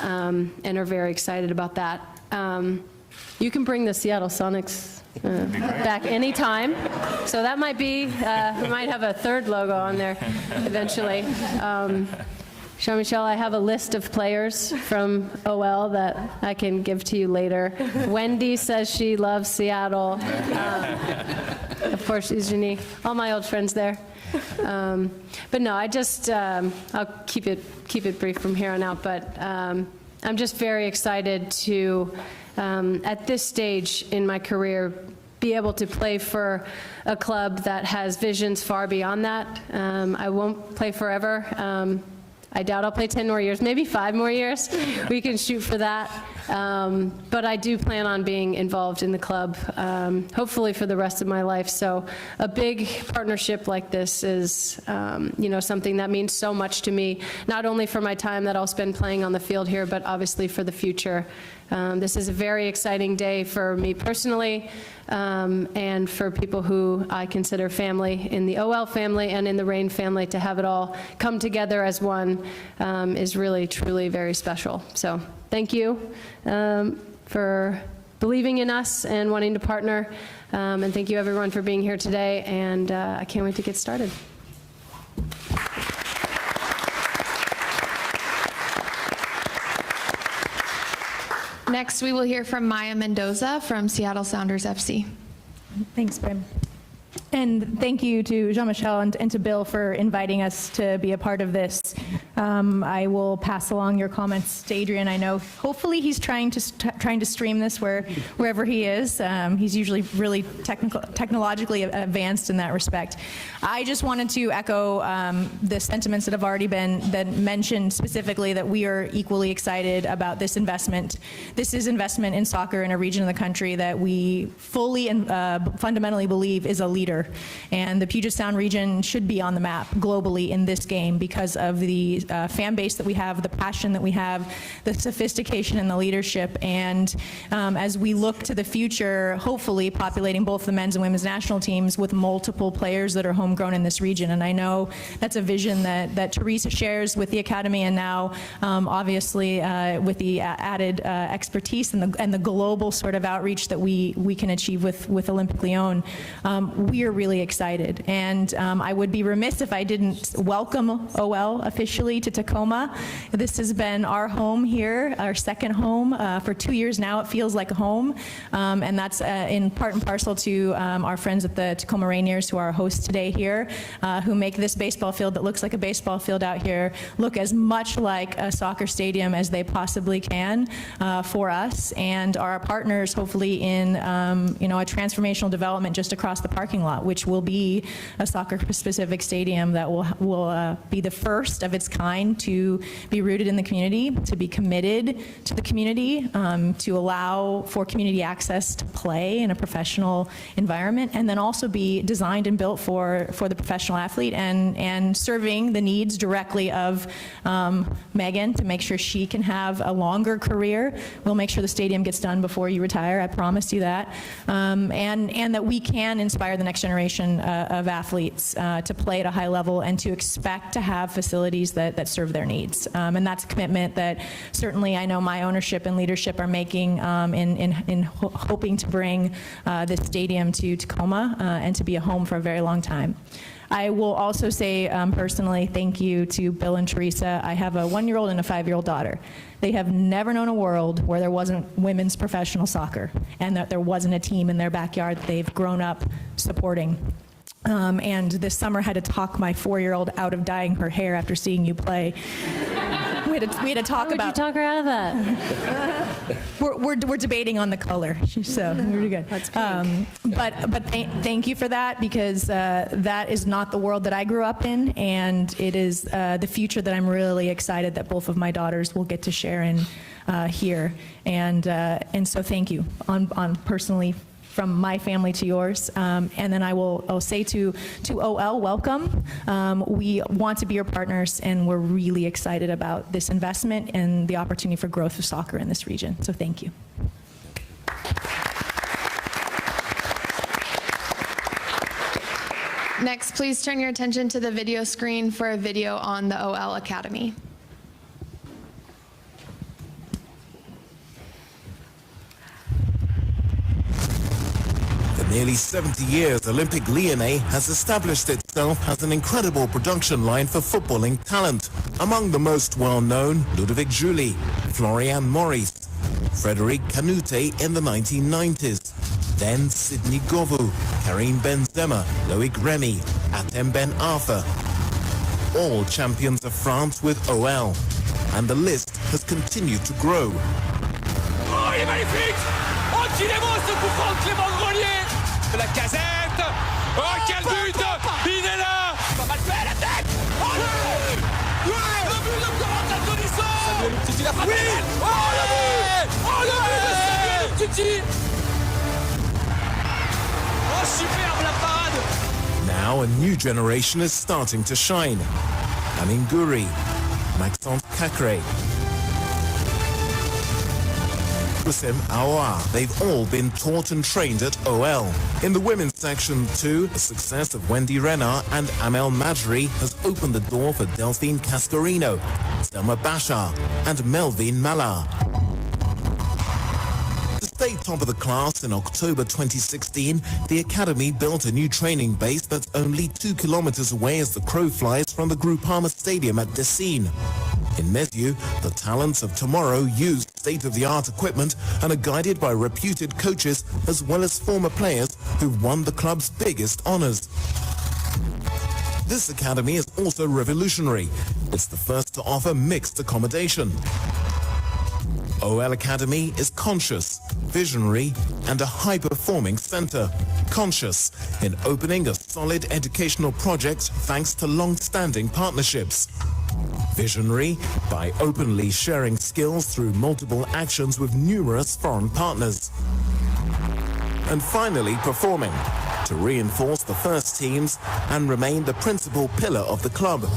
and are very excited about that. You can bring the Seattle Sonics back anytime. So that might be, we might have a third logo on there eventually. Jean-Michel, I have a list of players from OL that I can give to you later. Wendy says she loves Seattle. Of course, she's unique. All my old friends there. But no, I just, I'll keep it brief from here on out, but I'm just very excited to, at this stage in my career, be able to play for a club that has visions far beyond that. I won't play forever. I doubt I'll play 10 more years, maybe 5 more years. We can shoot for that. But I do plan on being involved in the club, hopefully for the rest of my life. So a big partnership like this is, something that means so much to me, not only for my time that I'll spend playing on the field here, but obviously for the future. This is a very exciting day for me personally, and for people who I consider family in the OL family and in the Reign family. To have it all come together as one is really, truly very special. So thank you for believing in us and wanting to partner. And thank you everyone for being here today. And I can't wait to get started. Next, we will hear from Maya Mendoza from Seattle Sounders FC. Thanks, Brim. And thank you to Jean-Michel and to Bill for inviting us to be a part of this. I will pass along your comments to Adrian. I know hopefully he's trying to stream this wherever he is. He's usually really technologically advanced in that respect. I just wanted to echo the sentiments that have already been mentioned, specifically that we are equally excited about this investment. This is investment in soccer in a region of the country that we fully and fundamentally believe is a leader. And the Puget Sound region should be on the map globally in this game because of the fan base that we have, the passion that we have, the sophistication and the leadership. And as we look to the future, hopefully populating both the men's and women's national teams with multiple players that are homegrown in this region. And I know that's a vision that Teresa shares with the Academy, and now obviously with the added expertise and the global sort of outreach that we can achieve with Olympique Lyon. We are really excited. And I would be remiss if I didn't welcome OL officially to Tacoma. This has been our home here, our second home. For 2 years now, it feels like a home. And that's in part and parcel to our friends at the Tacoma Rainiers, who are our hosts today here, who make this baseball field that looks like a baseball field out here look as much like a soccer stadium as they possibly can for us, and are our partners hopefully in a transformational development just across the parking lot, which will be a soccer-specific stadium that will be the first of its kind to be rooted in the community, to be committed to the community, to allow for community access to play in a professional environment, and then also be designed and built for the professional athlete, and serving the needs directly of Megan to make sure she can have a longer career. We'll make sure the stadium gets done before you retire, I promise you that, and that we can inspire the next generation of athletes to play at a high level and to expect to have facilities that serve their needs. And that's a commitment that certainly I know my ownership and leadership are making in hoping to bring this stadium to Tacoma and to be a home for a very long time. I will also say personally thank you to Bill and Teresa. I have a 1-year-old and a 5-year-old daughter. They have never known a world where there wasn't women's professional soccer and that there wasn't a team in their backyard that they've grown up supporting. And this summer had to talk my 4-year-old out of dyeing her hair after seeing you play. We had to talk How about. would you talk her out of that? We're debating on the color, so really good. That's pink. But thank you for that, because that is not the world that I grew up in, and it is the future that I'm really excited that both of my daughters will get to share in here. And so thank you on personally, from my family to yours. And then I'll say to OL, welcome. We want to be your partners, and we're really excited about this investment and the opportunity for growth of soccer in this region. So thank you. Next, please turn your attention to the video screen for a video on the OL Academy. nearly 70 years, Olympique Lyonnais has established itself as an incredible production line for footballing talent. Among the most well-known, Ludovic Julie, Florian Maurice, Frédéric Canute in the 1990s, then Sidney Govou, Karim Benzema, Loic Remy, Atem Ben Arfa, all champions of France with OL, and the list has continued to grow. Oh, il est magnifique! Oh, qu'il est beau ce coup franc de Clément Grelier! La casette! Oh, quel but! Il est là! Pas mal fait, la tête! Oh, le but! Le but de Corentin Tolisso! Samuel Umtiti l'a frappé! Oui! Oh, le but! Oh, le but de Samuel Umtiti! Oh, superbe la parade! Now a new generation is starting to shine. Amin Gouiri, Maxence Cacré, Houssem Aouar, they've all been taught and trained at OL. In the women's section too, the success of Wendy Renard and Amel Majri has opened the door for Delphine Cascarino, Selma Bashar and Melvin Malar. To stay top of the class in October 2016, the Academy built a new training base that's only 2 kilometers away as the crow flies from the Groupama Stadium at Dessines. In Mesieux, the talents of tomorrow use state-of-the-art equipment and are guided by reputed coaches as well as former players who've won the club's biggest honors. This academy is also revolutionary. It's the first to offer mixed accommodation. OL Academy is conscious, visionary, and a high-performing center. Conscious in opening a solid educational project thanks to long-standing partnerships. Visionary by openly sharing skills through multiple actions with numerous foreign partners. And finally, performing to reinforce the first teams and remain the principal pillar of the club.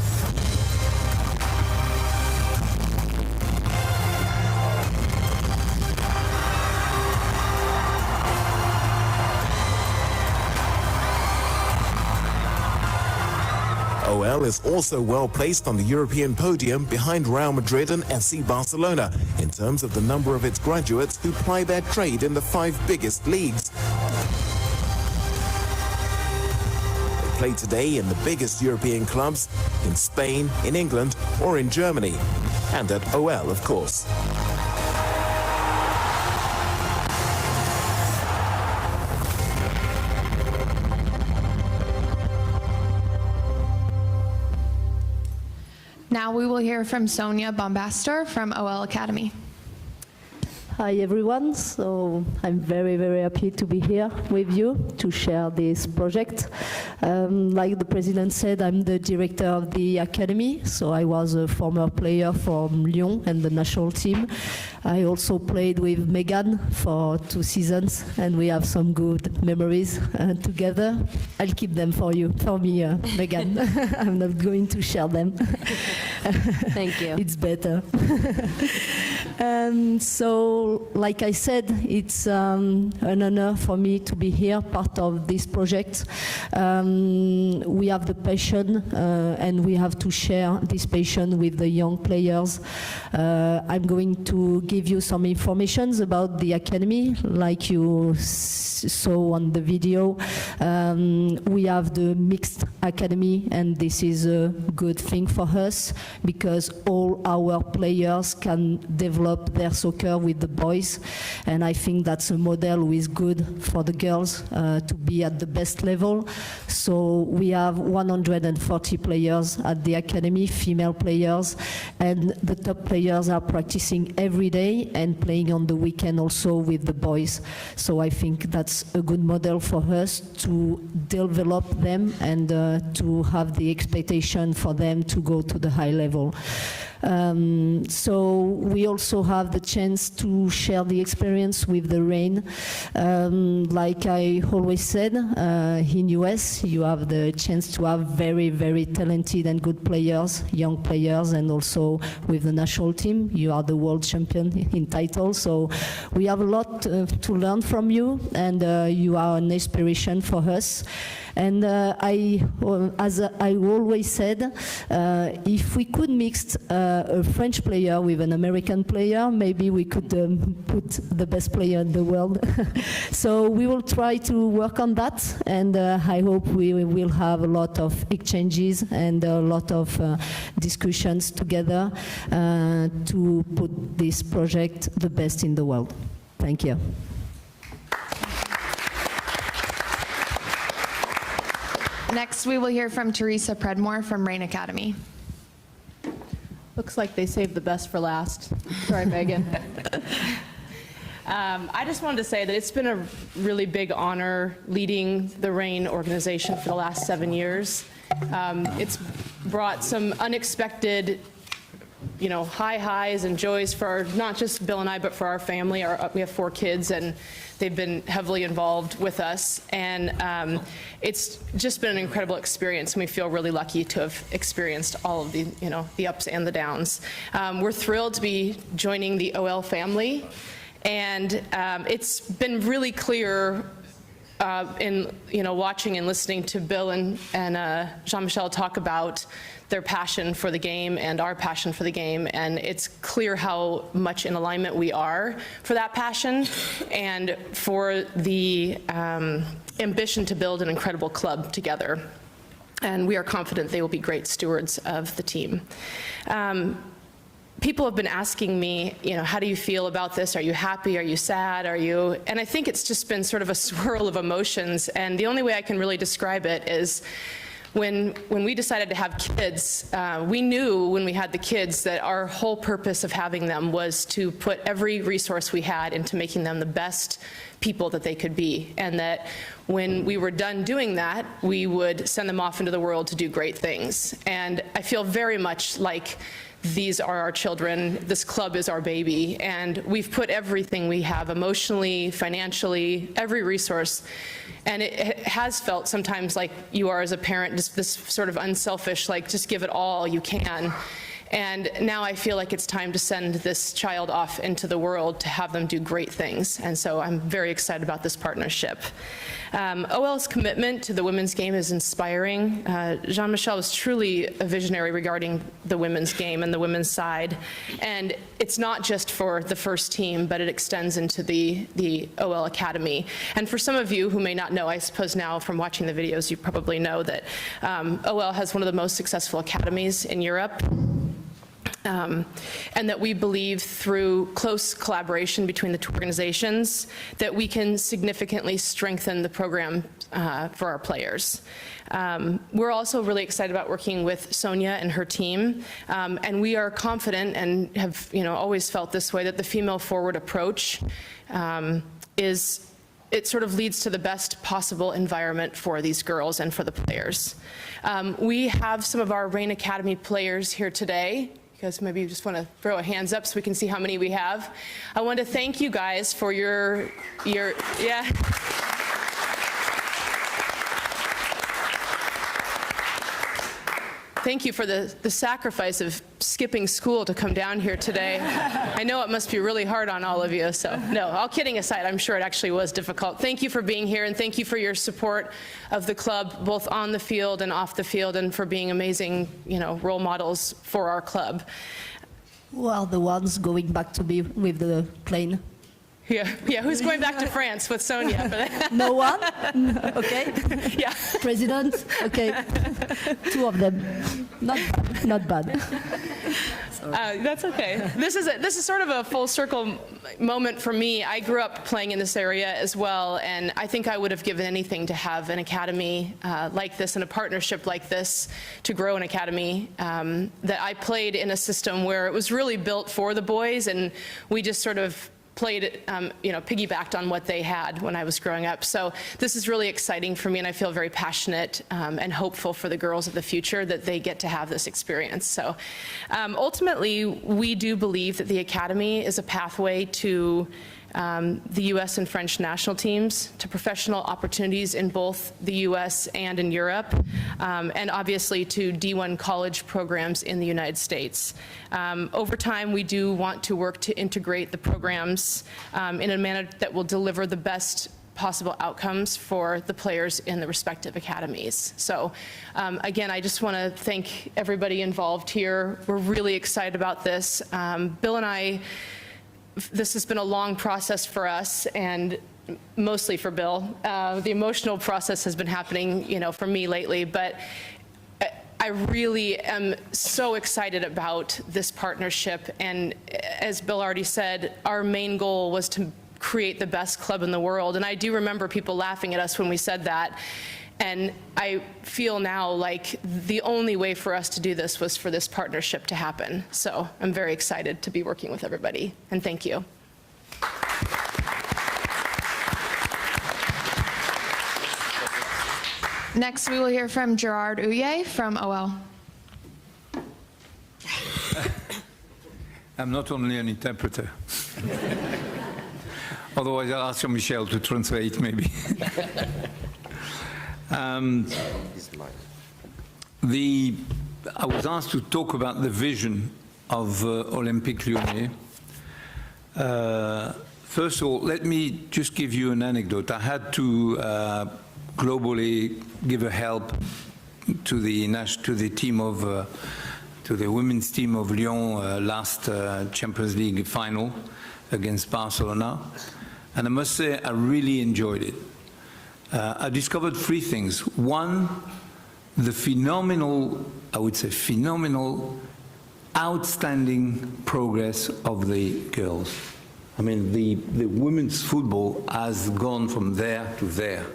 OL is also well placed on the European podium behind Real Madrid and FC Barcelona in terms of the number of its graduates who ply their trade in the 5 biggest leagues. They play today in the biggest European clubs, in Spain, in England, or in Germany, and at OL, of course. Now we will hear from Sonia Bombastor from OL Academy. Hi everyone, so I'm very, very happy to be here with you to share this project. Like the president said, I'm the director of the academy, so I was a former player from Lyon and the national team. I also played with Megan for 2 seasons, and we have some good memories together. I'll keep them for you, for me, Megan. I'm not going to share them. Thank you. It's better. So, like I said, it's an honor for me to be here, part of this project. We have the passion, and we have to share this passion with the young players. I'm going to give you some information about the academy, like you saw on the video. We have the mixed academy, and this is a good thing for us because all our players can develop their soccer with the boys, and I think that's a model who is good for the girls to be at the best level. So we have 140 players at the academy, female players, and the top players are practicing every day and playing on the weekend also with the boys. So I think that's a good model for us to develop them and to have the expectation for them to go to the high level. So we also have the chance to share the experience with the RAIN. Like I always said, in US you have the chance to have very, very talented and good players, young players, and also with the national team. You are the world champion in title, so we have a lot to learn from you, and you are an inspiration for us. And as I always said, if we could mix a French player with an American player, maybe we could put the best player in the world. So we will try to work on that, and I hope we will have a lot of exchanges and a lot of discussions together to put this project the best in the world. Thank you. Next, we will hear from Teresa Predmore from Rain Academy. Looks like they saved the best for last. Sorry, Megan. I just wanted to say that it's been a really big honor leading the RAIN organization for the last 7 years. It's brought some unexpected, high highs and joys for not just Bill and I, but for our family. We have 4 kids, and they've been heavily involved with us. And it's just been an incredible experience, and we feel really lucky to have experienced all of the, the ups and the downs. We're thrilled to be joining the OL family. And it's been really clear in watching and listening to Bill and Jean-Michel talk about their passion for the game and our passion for the game, and it's clear how much in alignment we are for that passion and for the ambition to build an incredible club together. And we are confident they will be great stewards of the team. People have been asking me, how do you feel about this? Are you happy? Are you sad? And I think it's just been sort of a swirl of emotions. And the only way I can really describe it is when we decided to have kids, we knew when we had the kids that our whole purpose of having them was to put every resource we had into making them the best people that they could be. And that when we were done doing that, we would send them off into the world to do great things. And I feel very much like these are our children, this club is our baby, and we've put everything we have, emotionally, financially, every resource. And it has felt sometimes like you are as a parent, just this sort of unselfish, like just give it all you can. And now I feel like it's time to send this child off into the world to have them do great things. And so I'm very excited about this partnership. OL's commitment to the women's game is inspiring. Jean-Michel is truly a visionary regarding the women's game and the women's side. And it's not just for the first team, but it extends into the OL Academy. And for some of you who may not know, I suppose now from watching the videos, you probably know that OL has one of the most successful academies in Europe. And that we believe through close collaboration between the two organizations that we can significantly strengthen the program for our players. We're also really excited about working with Sonia and her team, and we are confident and have always felt this way that the female forward approach it sort of leads to the best possible environment for these girls and for the players. We have some of our Rain Academy players here today. You guys maybe just want to throw a hands up so we can see how many we have. I want to thank you guys for your yeah. Thank you for the sacrifice of skipping school to come down here today. I know it must be really hard on all of you, so no, all kidding aside, I'm sure it actually was difficult. Thank you for being here, and thank you for your support of the club, both on the field and off the field, and for being amazing, role models for our club. Who are the ones going back to be with the plane? Yeah, who's going back to France with Sonia? No one? Okay. Yeah. President? Okay. 2 of them. Not bad. That's okay. This is sort of a full circle moment for me. I grew up playing in this area as well, and I think I would have given anything to have an academy like this and a partnership like this to grow an academy. That I played in a system where it was really built for the boys, and we just sort of played, piggybacked on what they had when I was growing up. So this is really exciting for me, and I feel very passionate and hopeful for the girls of the future that they get to have this experience. So ultimately, we do believe that the Academy is a pathway to the U.S. and French national teams, to professional opportunities in both the U.S. and in Europe, and obviously to D1 college programs in the United States. Over time, we do want to work to integrate the programs in a manner that will deliver the best possible outcomes for the players in the respective academies. So again, I just want to thank everybody involved here. We're really excited about this. Bill and I, this has been a long process for us, and mostly for Bill. The emotional process has been happening, for me lately, but I really am so excited about this partnership. And as Bill already said, our main goal was to create the best club in the world. And I do remember people laughing at us when we said that. And I feel now like the only way for us to do this was for this partnership to happen. So I'm very excited to be working with everybody. And thank you. Next, we will hear from Gerard Ouye from OL. I'm not only an interpreter. Otherwise, I'll ask Michel to translate, maybe. I was asked to talk about the vision of Olympique Lyonnais. First of all, let me just give you an anecdote. I had to globally give a help to the team of to the women's team of Lyon last Champions League final against Barcelona, and I must say I really enjoyed it. I discovered three things. One, the phenomenal, I would say phenomenal, outstanding progress of the girls. I mean, the women's football has gone from there to there.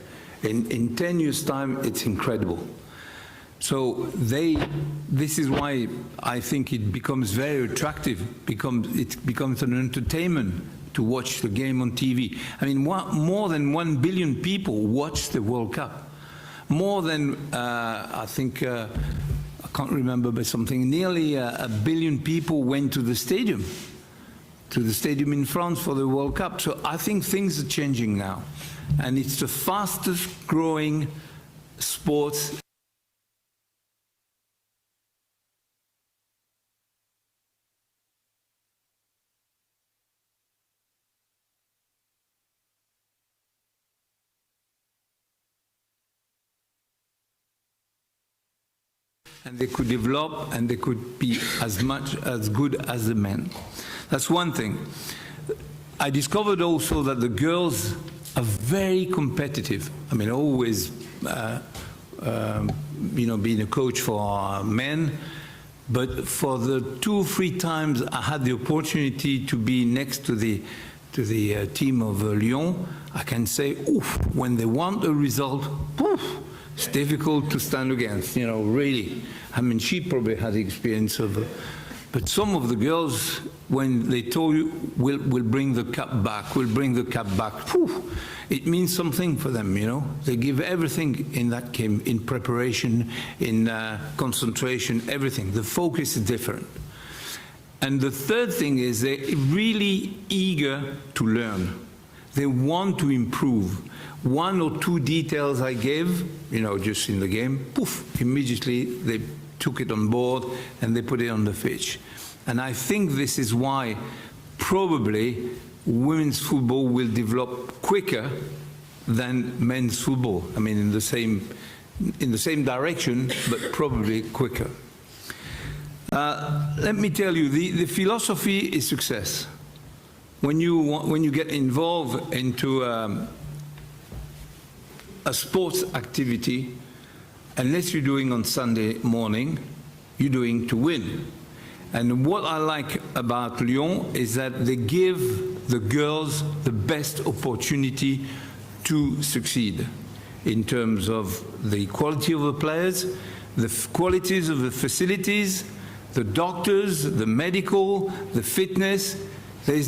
In 10 years' time, it's incredible. So this is why I think it becomes very attractive. It becomes an entertainment to watch the game on TV. I mean, more than 1 billion people watch the World Cup. More than, I think, I can't remember, but something, nearly a billion people went to the stadium in France for the World Cup. So I think things are changing now. And it's the fastest growing sport. And they could develop and they could be as good as the men. That's one thing. I discovered also that the girls are very competitive. I mean, always, being a coach for men, but for the 2 or 3 times I had the opportunity to be next to the team of Lyon, I can say, oof, when they want a result, oof, it's difficult to stand against, really. I mean, she probably had the experience of but some of the girls, when they told you, we'll bring the cup back, whew, it means something for them, They give everything in that game, in preparation, in concentration, everything. The focus is different. And the third thing is they're really eager to learn. They want to improve. 1 or 2 details I gave, just in the game, poof, immediately they took it on board and they put it on the pitch. And I think this is why probably women's football will develop quicker than men's football. I mean, in the same direction, but probably quicker. Let me tell you, the philosophy is success. When you get involved into a sports activity, unless you're doing on Sunday morning, you're doing to win. And what I like about Lyon is that they give the girls the best opportunity to succeed in terms of the quality of the players, the qualities of the facilities, the doctors, the medical, the fitness. They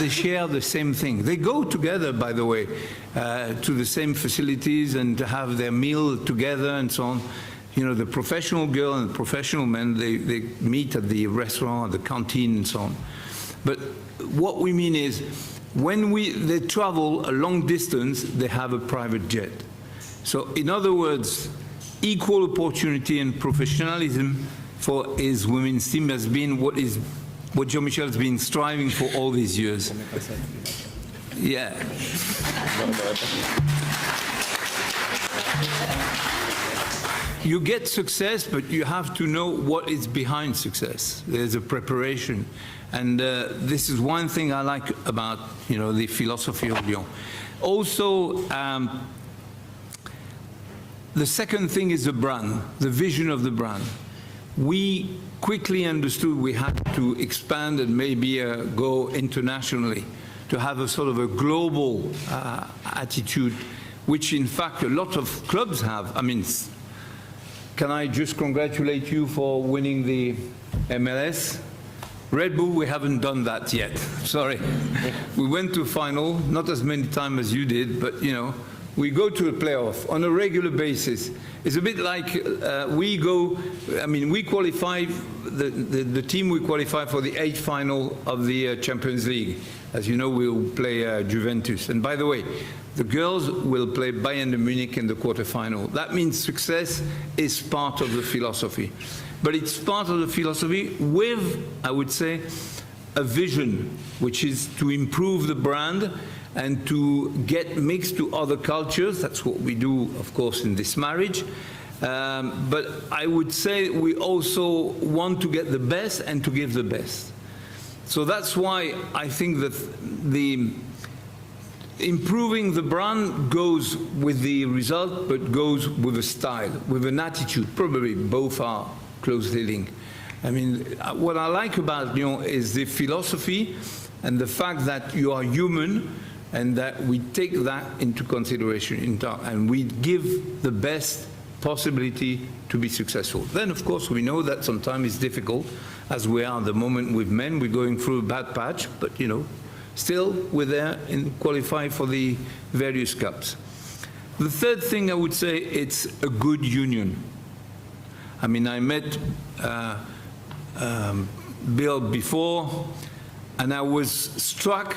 share the same thing. They go together, by the way, to the same facilities and to have their meal together and so on. The professional girl and the professional men, they meet at the restaurant, the canteen and so on. But what we mean is, when they travel a long distance, they have a private jet. So in other words, equal opportunity and professionalism for his women's team has been what Jean-Michel has been striving for all these years. Yeah. You get success, but you have to know what is behind success. There's a preparation. And this is one thing I like about, the philosophy of Lyon. Also, the second thing is the brand, the vision of the brand. We quickly understood we had to expand and maybe go internationally to have a sort of a global attitude, which in fact a lot of clubs have. I mean, can I just congratulate you for winning the MLS? Red Bull, we haven't done that yet. Sorry. We went to final, not as many times as you did, but we go to a playoff on a regular basis. It's a bit like we qualify, the team we qualify for the 8th final of the Champions League. As you know, we'll play Juventus. And by the way, the girls will play Bayern Munich in the quarterfinal. That means success is part of the philosophy. But it's part of the philosophy with, I would say, a vision, which is to improve the brand and to get mixed to other cultures. That's what we do, of course, in this marriage. But I would say we also want to get the best and to give the best. So that's why I think that the improving the brand goes with the result, but goes with a style, with an attitude. Probably both are closely linked. I mean, what I like about Lyon is the philosophy and the fact that you are human and that we take that into consideration and we give the best possibility to be successful. Then, of course, we know that sometimes it's difficult, as we are at the moment with men. We're going through a bad patch, but, still we're there and qualify for the various cups. The third thing I would say, it's a good union. I mean, I met Bill before, and I was struck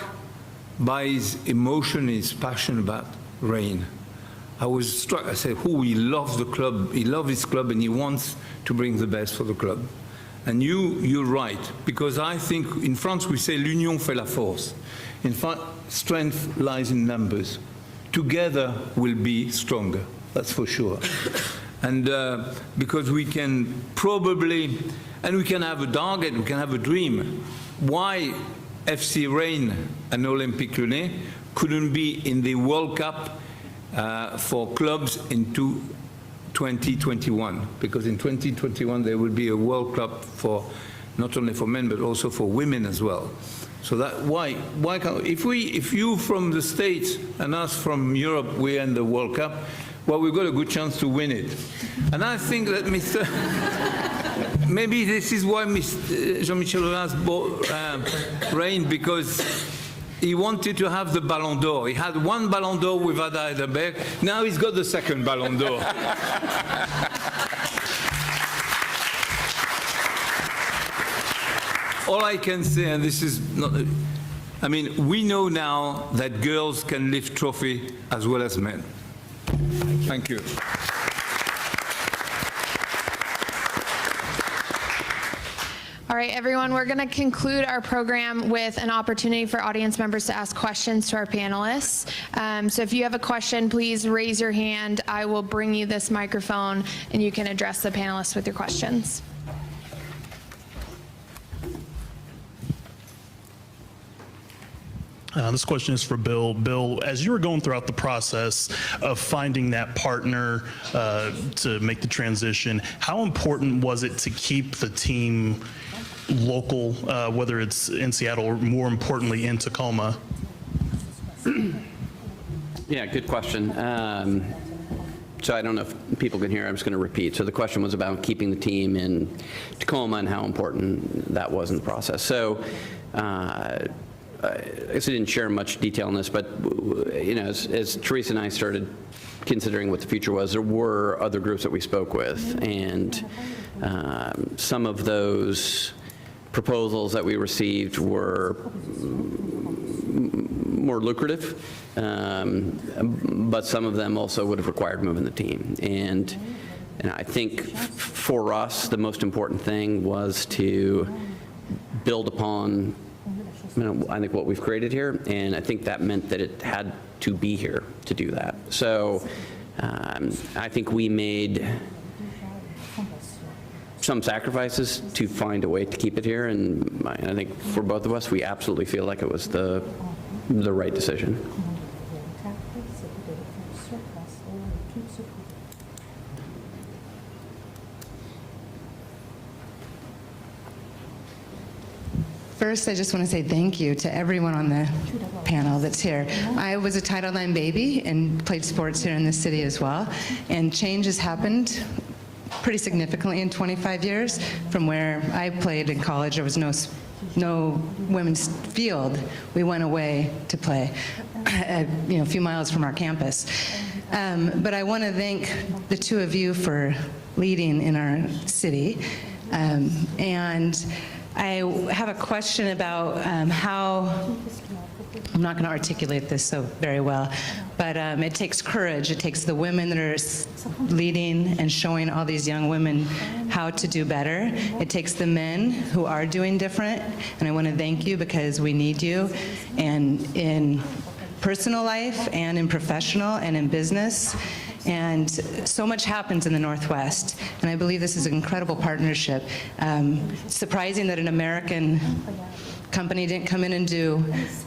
by his emotion, his passion about rain. I was struck. I said, he loves the club, he loves his club, and he wants to bring the best for the club. And you're right, because I think in France we say l'union fait la force. In fact, strength lies in numbers. Together we'll be stronger, that's for sure. And because we can probably, and we can have a target, we can have a dream. Why FC Rennes and Olympique Lyonnais couldn't be in the World Cup for clubs in 2021? Because in 2021 there will be a World Cup for not only for men but also for women as well. So that why can't, if you from the States and us from Europe we're in the World Cup, well, we've got a good chance to win it. And I think that maybe this is why Jean-Michel Aulas bought Rennes, because he wanted to have the Ballon d'Or. He had one Ballon d'Or with Ada Heidelberg. Now he's got the second Ballon d'Or. All I can say, and this is not, I mean, we know now that girls can lift trophy as well as men. Thank you. All right, everyone, we're going to conclude our program with an opportunity for audience members to ask questions to our panelists. So if you have a question, please raise your hand. I will bring you this microphone, and you can address the panelists with your questions. This question is for Bill. Bill, as you were going throughout the process of finding that partner to make the transition, how important was it to keep the team local, whether it's in Seattle or more importantly in Tacoma? Yeah, good question. So I don't know if people can hear, I'm just going to repeat. So the question was about keeping the team in Tacoma and how important that was in the process. So I guess I didn't share much detail on this, but as Teresa and I started considering what the future was, there were other groups that we spoke with, and some of those proposals that we received were more lucrative, but some of them also would have required moving the team. And I think for us, the most important thing was to build upon I think what we've created here, and I think that meant that it had to be here to do that. So I think we made some sacrifices to find a way to keep it here, and I think for both of us, we absolutely feel like it was the right decision. First, I just want to say thank you to everyone on the panel that's here. I was a Title IX baby and played sports here in this city as well, and change has happened pretty significantly in 25 years. From where I played in college, there was no women's field. We went away to play, a few miles from our campus. But I want to thank the two of you for leading in our city, and I have a question about how, I'm not going to articulate this so very well, but it takes courage. It takes the women that are leading and showing all these young women how to do better. It takes the men who are doing different, and I want to thank you because we need you, and in personal life and in professional and in business. And so much happens in the Northwest, and I believe this is an incredible partnership. Surprising that an American company didn't come in and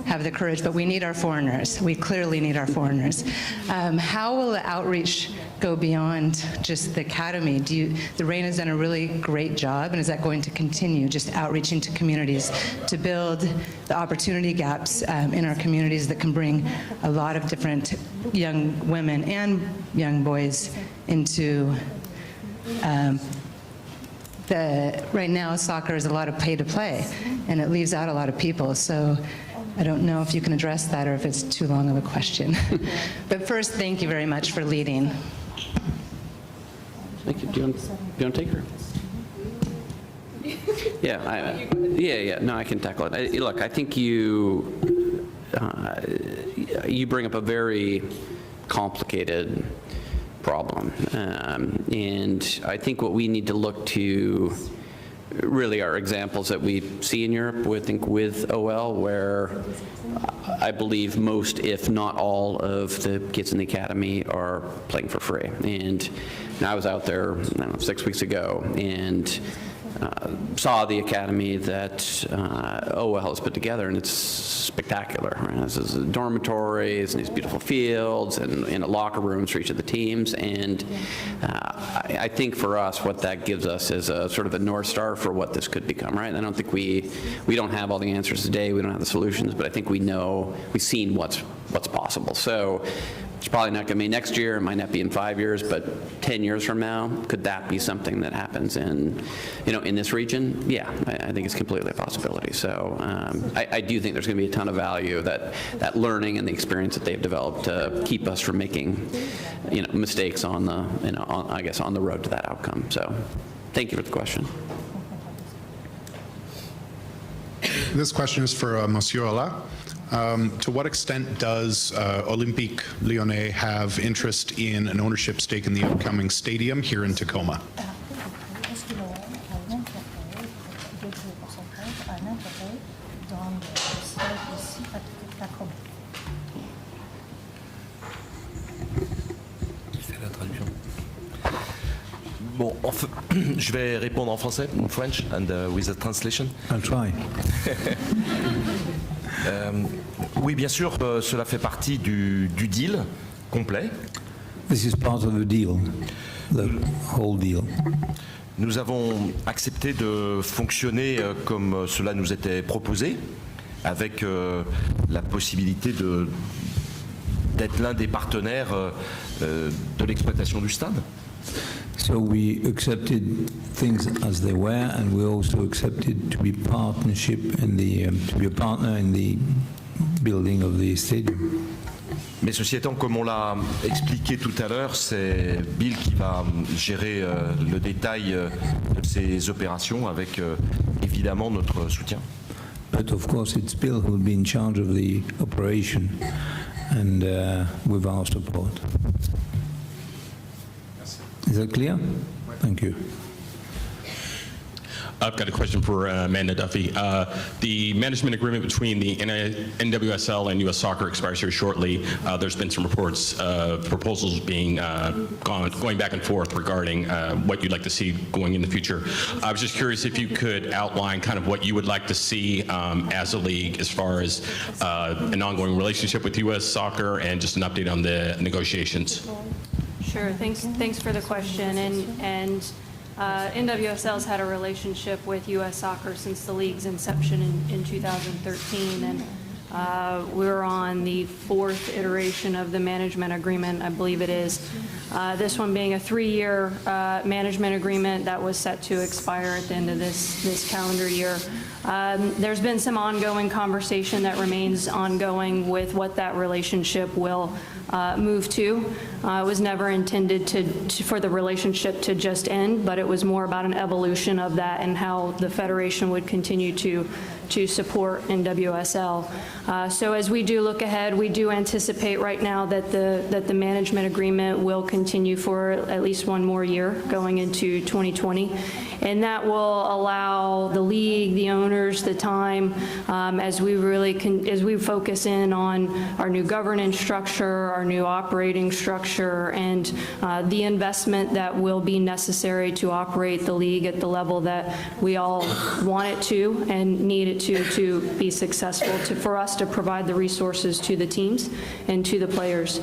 have the courage, but we need our foreigners. We clearly need our foreigners. How will the outreach go beyond just the academy? The RAIN has done a really great job, and is that going to continue, just outreaching to communities to build the opportunity gaps in our communities that can bring a lot of different young women and young boys into right now soccer is a lot of pay to play, and it leaves out a lot of people. So I don't know if you can address that or if it's too long of a question. But first, thank you very much for leading. Thank you. Do you want to take her? Yeah. No, I can tackle it. Look, I think you bring up a very complicated problem, and I think what we need to look to really are examples that we see in Europe, with OL, where I believe most, if not all, of the kids in the academy are playing for free. And I was out there, 6 weeks ago, and saw the academy that OL has put together, and it's spectacular. Right? This is dormitories and these beautiful fields and locker rooms for each of the teams. And I think for us, what that gives us is a sort of a North Star for what this could become. Right? I don't think we don't have all the answers today. We don't have the solutions, but I think we've seen what's possible. So it's probably not going to be next year. It might not be in 5 years, but 10 years from now, could that be something that happens in this region? Yeah, I think it's completely a possibility. So I do think there's going to be a ton of value that learning and the experience that they've developed to keep us from making, mistakes on the road to that outcome. So thank you for the question. This question is for Monsieur Ola. To what extent does Olympique Lyonnais have interest in an ownership stake in the upcoming stadium here in Tacoma? Bon, je vais répondre en français, in French, and with a translation. I'll try. Oui, bien sûr, cela fait partie du deal complet. This is part of the deal, the whole deal. Nous avons accepté de fonctionner comme cela nous était proposé, avec la possibilité d'être l'un des partenaires de l'exploitation du stade. So we accepted things as they were, and we also accepted to be a partner in the building of the stadium. Mais ceci étant, comme on l'a expliqué tout à l'heure, c'est Bill qui va gérer le détail de ces opérations avec évidemment notre soutien. But of course it's Bill who will be in charge of the operation, and with our support. Is that clear? Thank you. I've got a question for Amanda Duffy. The management agreement between the NWSL and U.S. Soccer expires here shortly. There's been some reports of proposals being going back and forth regarding what you'd like to see going in the future. I was just curious if you could outline kind of what you would like to see as a league as far as an ongoing relationship with U.S. Soccer and just an update on the negotiations. Sure, thanks for the question. And NWSL's had a relationship with U.S. Soccer since the league's inception in 2013, and we're on the 4th iteration of the management agreement, I believe it is. This one being a 3-year management agreement that was set to expire at the end of this calendar year. There's been some ongoing conversation that remains ongoing with what that relationship will move to. It was never intended for the relationship to just end, but it was more about an evolution of that and how the Federation would continue to support NWSL. So as we do look ahead, we do anticipate right now that the management agreement will continue for at least one more year going into 2020. And that will allow the league, the owners, the time as we focus in on our new governance structure, our new operating structure, and the investment that will be necessary to operate the league at the level that we all want it to and need it to be successful, for us to provide the resources to the teams and to the players.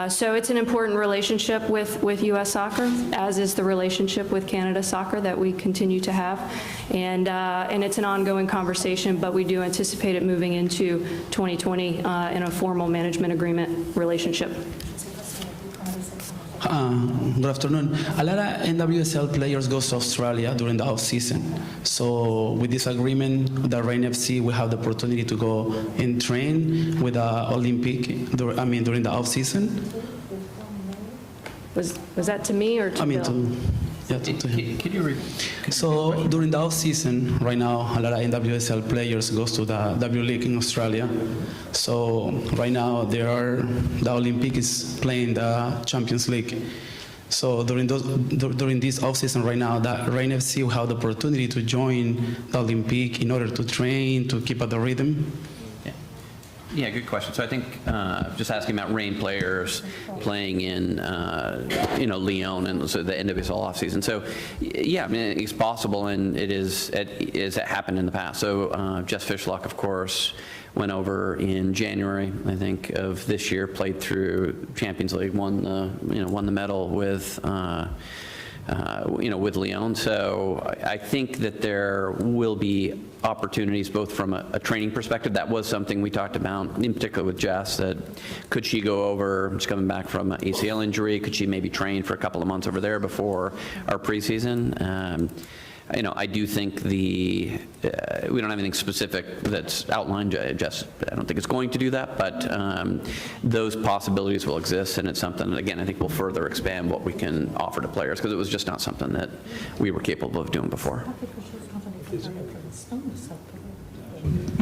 So it's an important relationship with U.S. Soccer, as is the relationship with Canada Soccer that we continue to have. And it's an ongoing conversation, but we do anticipate it moving into 2020 in a formal management agreement relationship. Good afternoon. A lot of NWSL players go to Australia during the off season. So with this agreement, the Rain FC will have the opportunity to go and train with the Olympic. During the off season. Was that to me or to Bill? To him. Can you repeat? So during the off season, right now, a lot of NWSL players goes to the W League in Australia. So right now, the Olympic is playing the Champions League. So during this off season right now, the Rain FC will have the opportunity to join the Olympic in order to train, to keep up the rhythm. Yeah, good question. So I think just asking about Rain players playing in, Lyon and so the NWSL offseason. So yeah, I mean, it's possible, and it happened in the past. So Jess Fishlock, of course, went over in January, I think, of this year, played through Champions League, won the medal with. With Lyon. So I think that there will be opportunities both from a training perspective. That was something we talked about, in particular with Jess, that could she go over, she's coming back from an ACL injury, could she maybe train for a couple of months over there before our preseason? I do think we don't have anything specific that's outlined. Just, I don't think it's going to do that, but those possibilities will exist, and it's something that, again, I think will further expand what we can offer to players, because it was just not something that we were capable of doing before.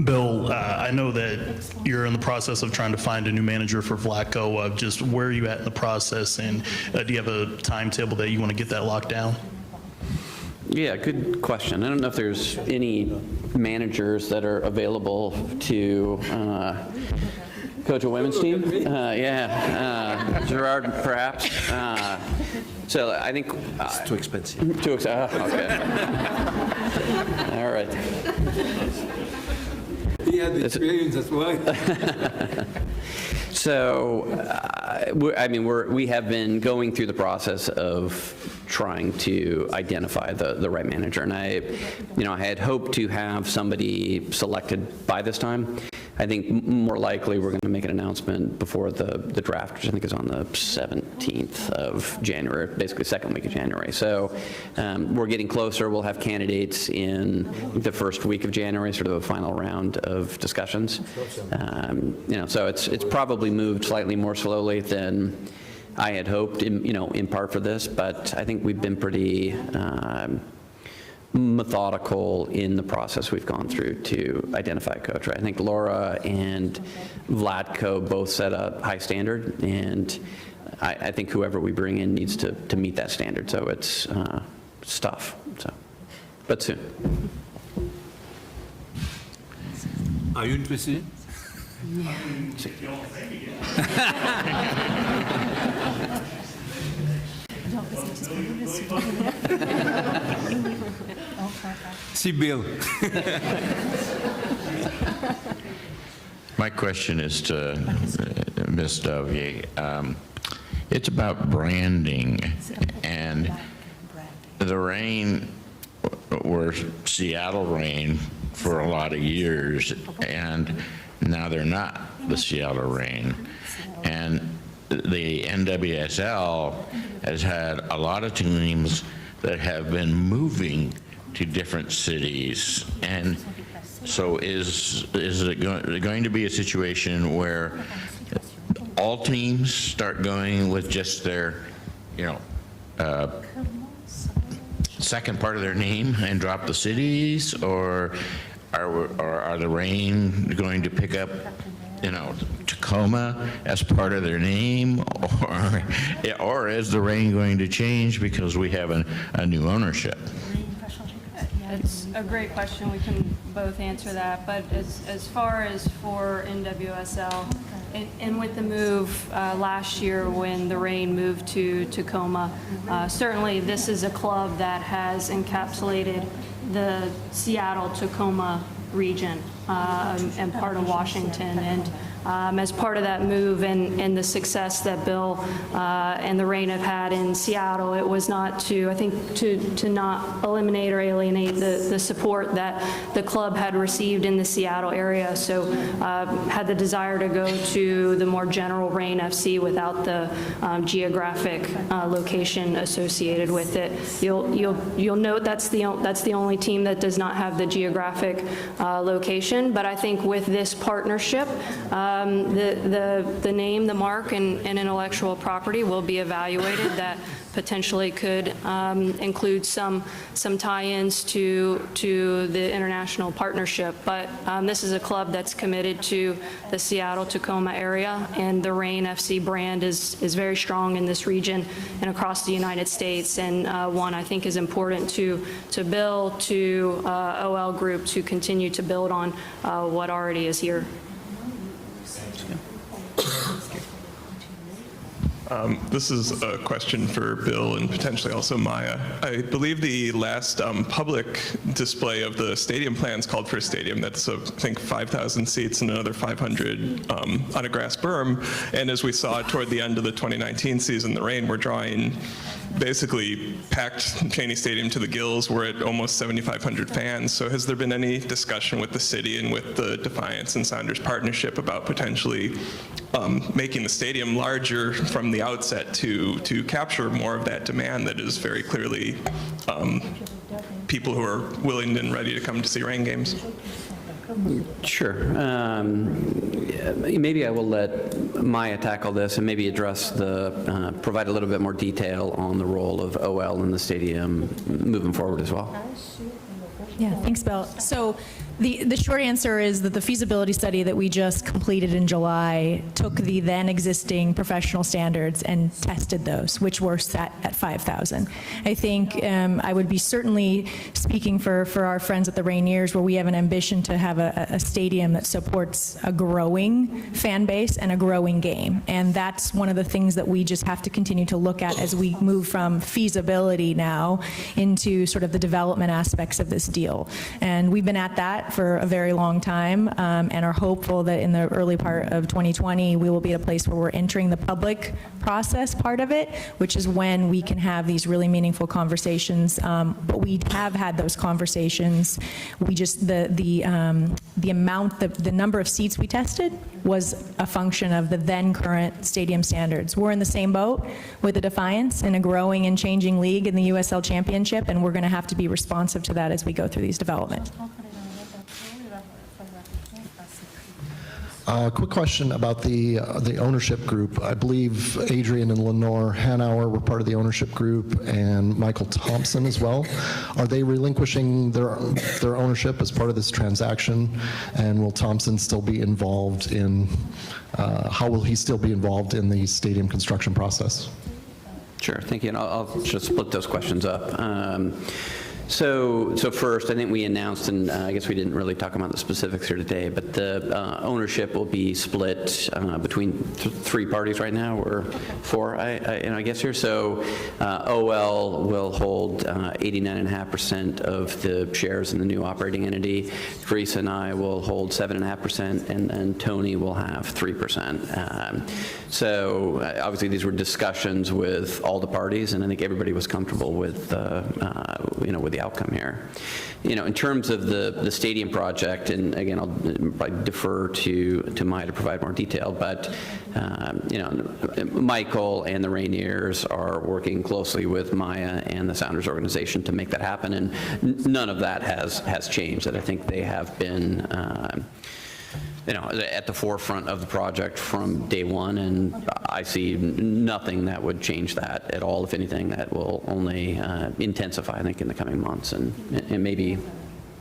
Bill, I know that you're in the process of trying to find a new manager for Vlatko. Just where are you at in the process, and do you have a timetable that you want to get that locked down? Yeah, good question. I don't know if there's any managers that are available to coach a women's team. Gerard, perhaps. So I think it's too expensive. Too expensive. Okay. All right. He had the experience as well. So, we have been going through the process of trying to identify the right manager, and I had hoped to have somebody selected by this time. I think more likely we're going to make an announcement before the draft, which I think is on the 17th of January, basically second week of January. So we're getting closer. We'll have candidates in the first week of January, sort of a final round of discussions. So it's probably moved slightly more slowly than I had hoped, in part for this, but I think we've been pretty methodical in the process we've gone through to identify a coach. Right? I think Laura and Vlatko both set a high standard, and I think whoever we bring in needs to meet that standard. So it's tough. So. but soon. Are you interested? See Bill. My question is to Ms. Dovey. It's about branding, and the Reign were Seattle Reign for a lot of years, and now they're not the Seattle Reign. And the NWSL has had a lot of teams that have been moving to different cities. And so is it going to be a situation where all teams start going with just their, second part of their name and drop the cities, or are the Reign going to pick up, Tacoma as part of their name, or is the Reign going to change because we have a new ownership? It's a great question. We can both answer that. But as far as for NWSL, and with the move last year when the Reign moved to Tacoma, certainly this is a club that has encapsulated the Seattle-Tacoma region and part of Washington. And as part of that move and the success that Bill and the Reign have had in Seattle, it was not to, I think, to not eliminate or alienate the support that the club had received in the Seattle area. So had the desire to go to the more general Reign FC without the geographic location associated with it. You'll note that's the only team that does not have the geographic location. But I think with this partnership, the name, the mark, and intellectual property will be evaluated. That potentially could include some tie-ins to the international partnership. But this is a club that's committed to the Seattle-Tacoma area, and the Reign FC brand is very strong in this region and across the United States, and one I think is important to Bill, to OL Group, to continue to build on what already is here. This is a question for Bill and potentially also Maya. I believe the last public display of the stadium plans called for a stadium that's, I think, 5,000 seats and another 500 on a grass berm. And as we saw toward the end of the 2019 season, the Reign were drawing basically packed Cheney Stadium to the gills. We're at almost 7,500 fans. So has there been any discussion with the city and with the Defiance and Sounders partnership about potentially making the stadium larger from the outset to capture more of that demand that is very clearly people who are willing and ready to come to see Reign games? Sure. Maybe I will let Maya tackle this and maybe address provide a little bit more detail on the role of OL in the stadium moving forward as well. Yeah, thanks, Bill. So the short answer is that the feasibility study that we just completed in July took the then existing professional standards and tested those, which were set at 5,000. I think I would be certainly speaking for our friends at the Rainiers, where we have an ambition to have a stadium that supports a growing fan base and a growing game. And that's one of the things that we just have to continue to look at as we move from feasibility now into sort of the development aspects of this deal. And we've been at that for a very long time, and are hopeful that in the early part of 2020 we will be at a place where we're entering the public process part of it, which is when we can have these really meaningful conversations. But we have had those conversations. We just the amount, the number of seats we tested was a function of the then current stadium standards. We're in the same boat with the Defiance in a growing and changing league in the USL Championship, and we're going to have to be responsive to that as we go through these developments. Quick question about the ownership group. I believe Adrian and Lenore Hanauer were part of the ownership group, and Michael Thompson as well. Are they relinquishing their ownership as part of this transaction? And will Thompson still be involved in, how will he still be involved in the stadium construction process? Sure, thank you. And I'll just split those questions up. So first, I think we announced, and I guess we didn't really talk about the specifics here today, but the ownership will be split between three parties right now, or four, I guess here. So OL will hold 89.5% of the shares in the new operating entity. Teresa and I will hold 7.5%, and Tony will have 3%. So obviously these were discussions with all the parties, and I think everybody was comfortable with with the outcome here. In terms of the stadium project, and again, I'll probably defer to Maya to provide more detail, but Michael and the Rainiers are working closely with Maya and the Sounders organization to make that happen, and none of that has changed. That I think they have been at the forefront of the project from day one, and I see nothing that would change that at all. If anything, that will only intensify, I think, in the coming months. And maybe,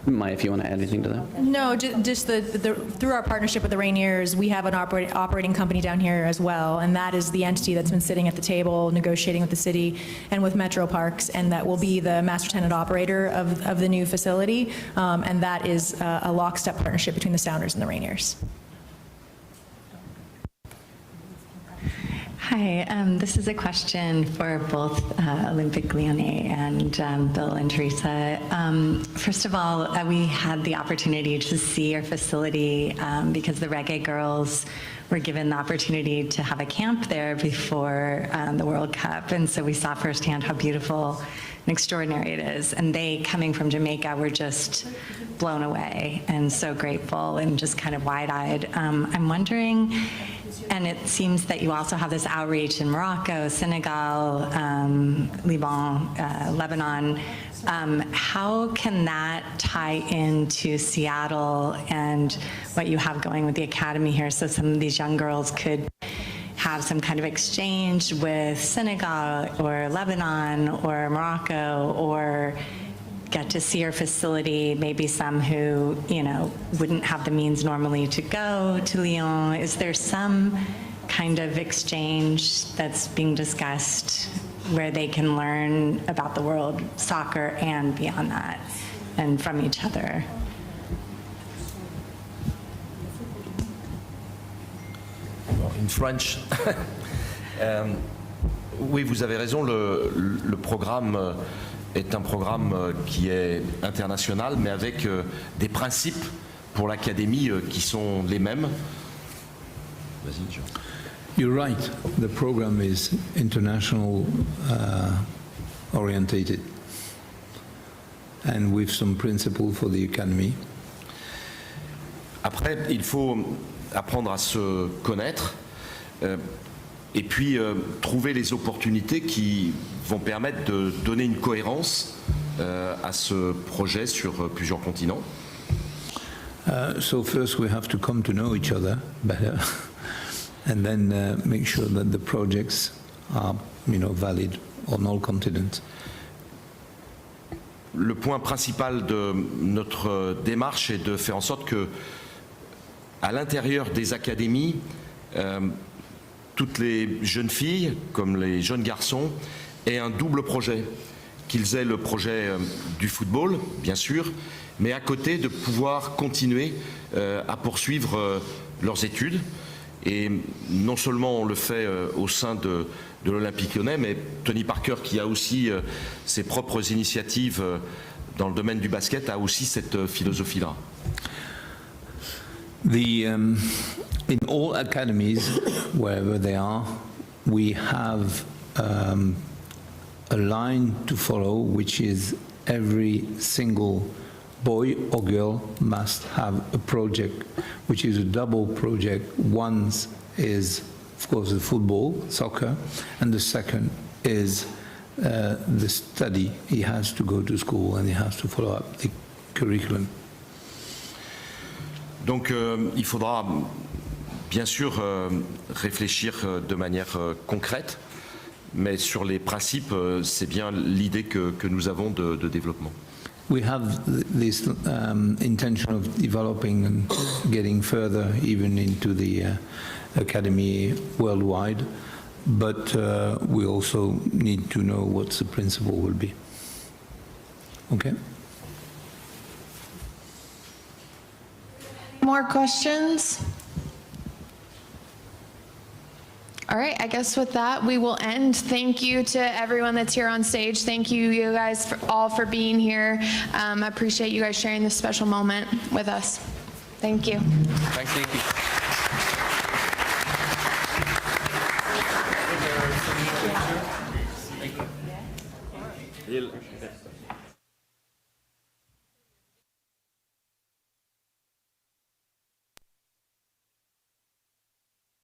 Maya, if you want to add anything to that? No, just through our partnership with the Rainiers, we have an operating company down here as well, and that is the entity that's been sitting at the table negotiating with the city and with Metro Parks, and that will be the master tenant operator of the new facility, and that is a lockstep partnership between the Sounders and the Rainiers. Hi, this is a question for both Olympique Lyonnais and Bill and Teresa. First of all, we had the opportunity to see your facility because the Reggae Girls were given the opportunity to have a camp there before the World Cup, and so we saw firsthand how beautiful and extraordinary it is. And they, coming from Jamaica, were just blown away and so grateful and just kind of wide-eyed. I'm wondering, and it seems that you also have this outreach in Morocco, Senegal, Lebanon. How can that tie into Seattle and what you have going with the academy here, so some of these young girls could have some kind of exchange with Senegal or Lebanon or Morocco, or get to see your facility, maybe some who, wouldn't have the means normally to go to Lyon? Is there some kind of exchange that's being discussed where they can learn about the world soccer and beyond that, and from each other? In French. Oui, vous avez raison, le programme est un programme qui est international, mais avec des principes pour l'académie qui sont les mêmes. Vas-y, Jean. You're right. The program is international orientated, and with some principle for the academy. Après, il faut apprendre à se connaître et puis trouver les opportunités qui vont permettre de donner une cohérence à ce projet sur plusieurs continents. So first we have to come to know each other better, and then make sure that the projects are, valid on all continents. Le point principal de notre démarche est de faire en sorte que, à l'intérieur des académies, toutes les jeunes filles, comme les jeunes garçons, aient un double projet. Qu'ils aient le projet du football, bien sûr, mais à côté de pouvoir continuer à poursuivre leurs études. Et non seulement on le fait au sein de l'Olympique Lyonnais, mais Tony Parker, qui a aussi ses propres initiatives dans le domaine du basket, a aussi cette philosophie-là. In all academies, wherever they are, we have a line to follow, which is every single boy or girl must have a project, which is a double project. One is, of course, the football, soccer, and the second is the study. He has to go to school and he has to follow up the curriculum. Donc il faudra bien sûr réfléchir de manière concrète, mais sur les principes, c'est bien l'idée que nous avons de développement. We have this intention of developing and getting further even into the academy worldwide, but we also need to know what the principle will be. Okay? More questions? All right, I guess with that, we will end. Thank you to everyone that's here on stage. Thank you, you guys, all for being here. I appreciate you guys sharing this special moment with us. Thank you. Thank you.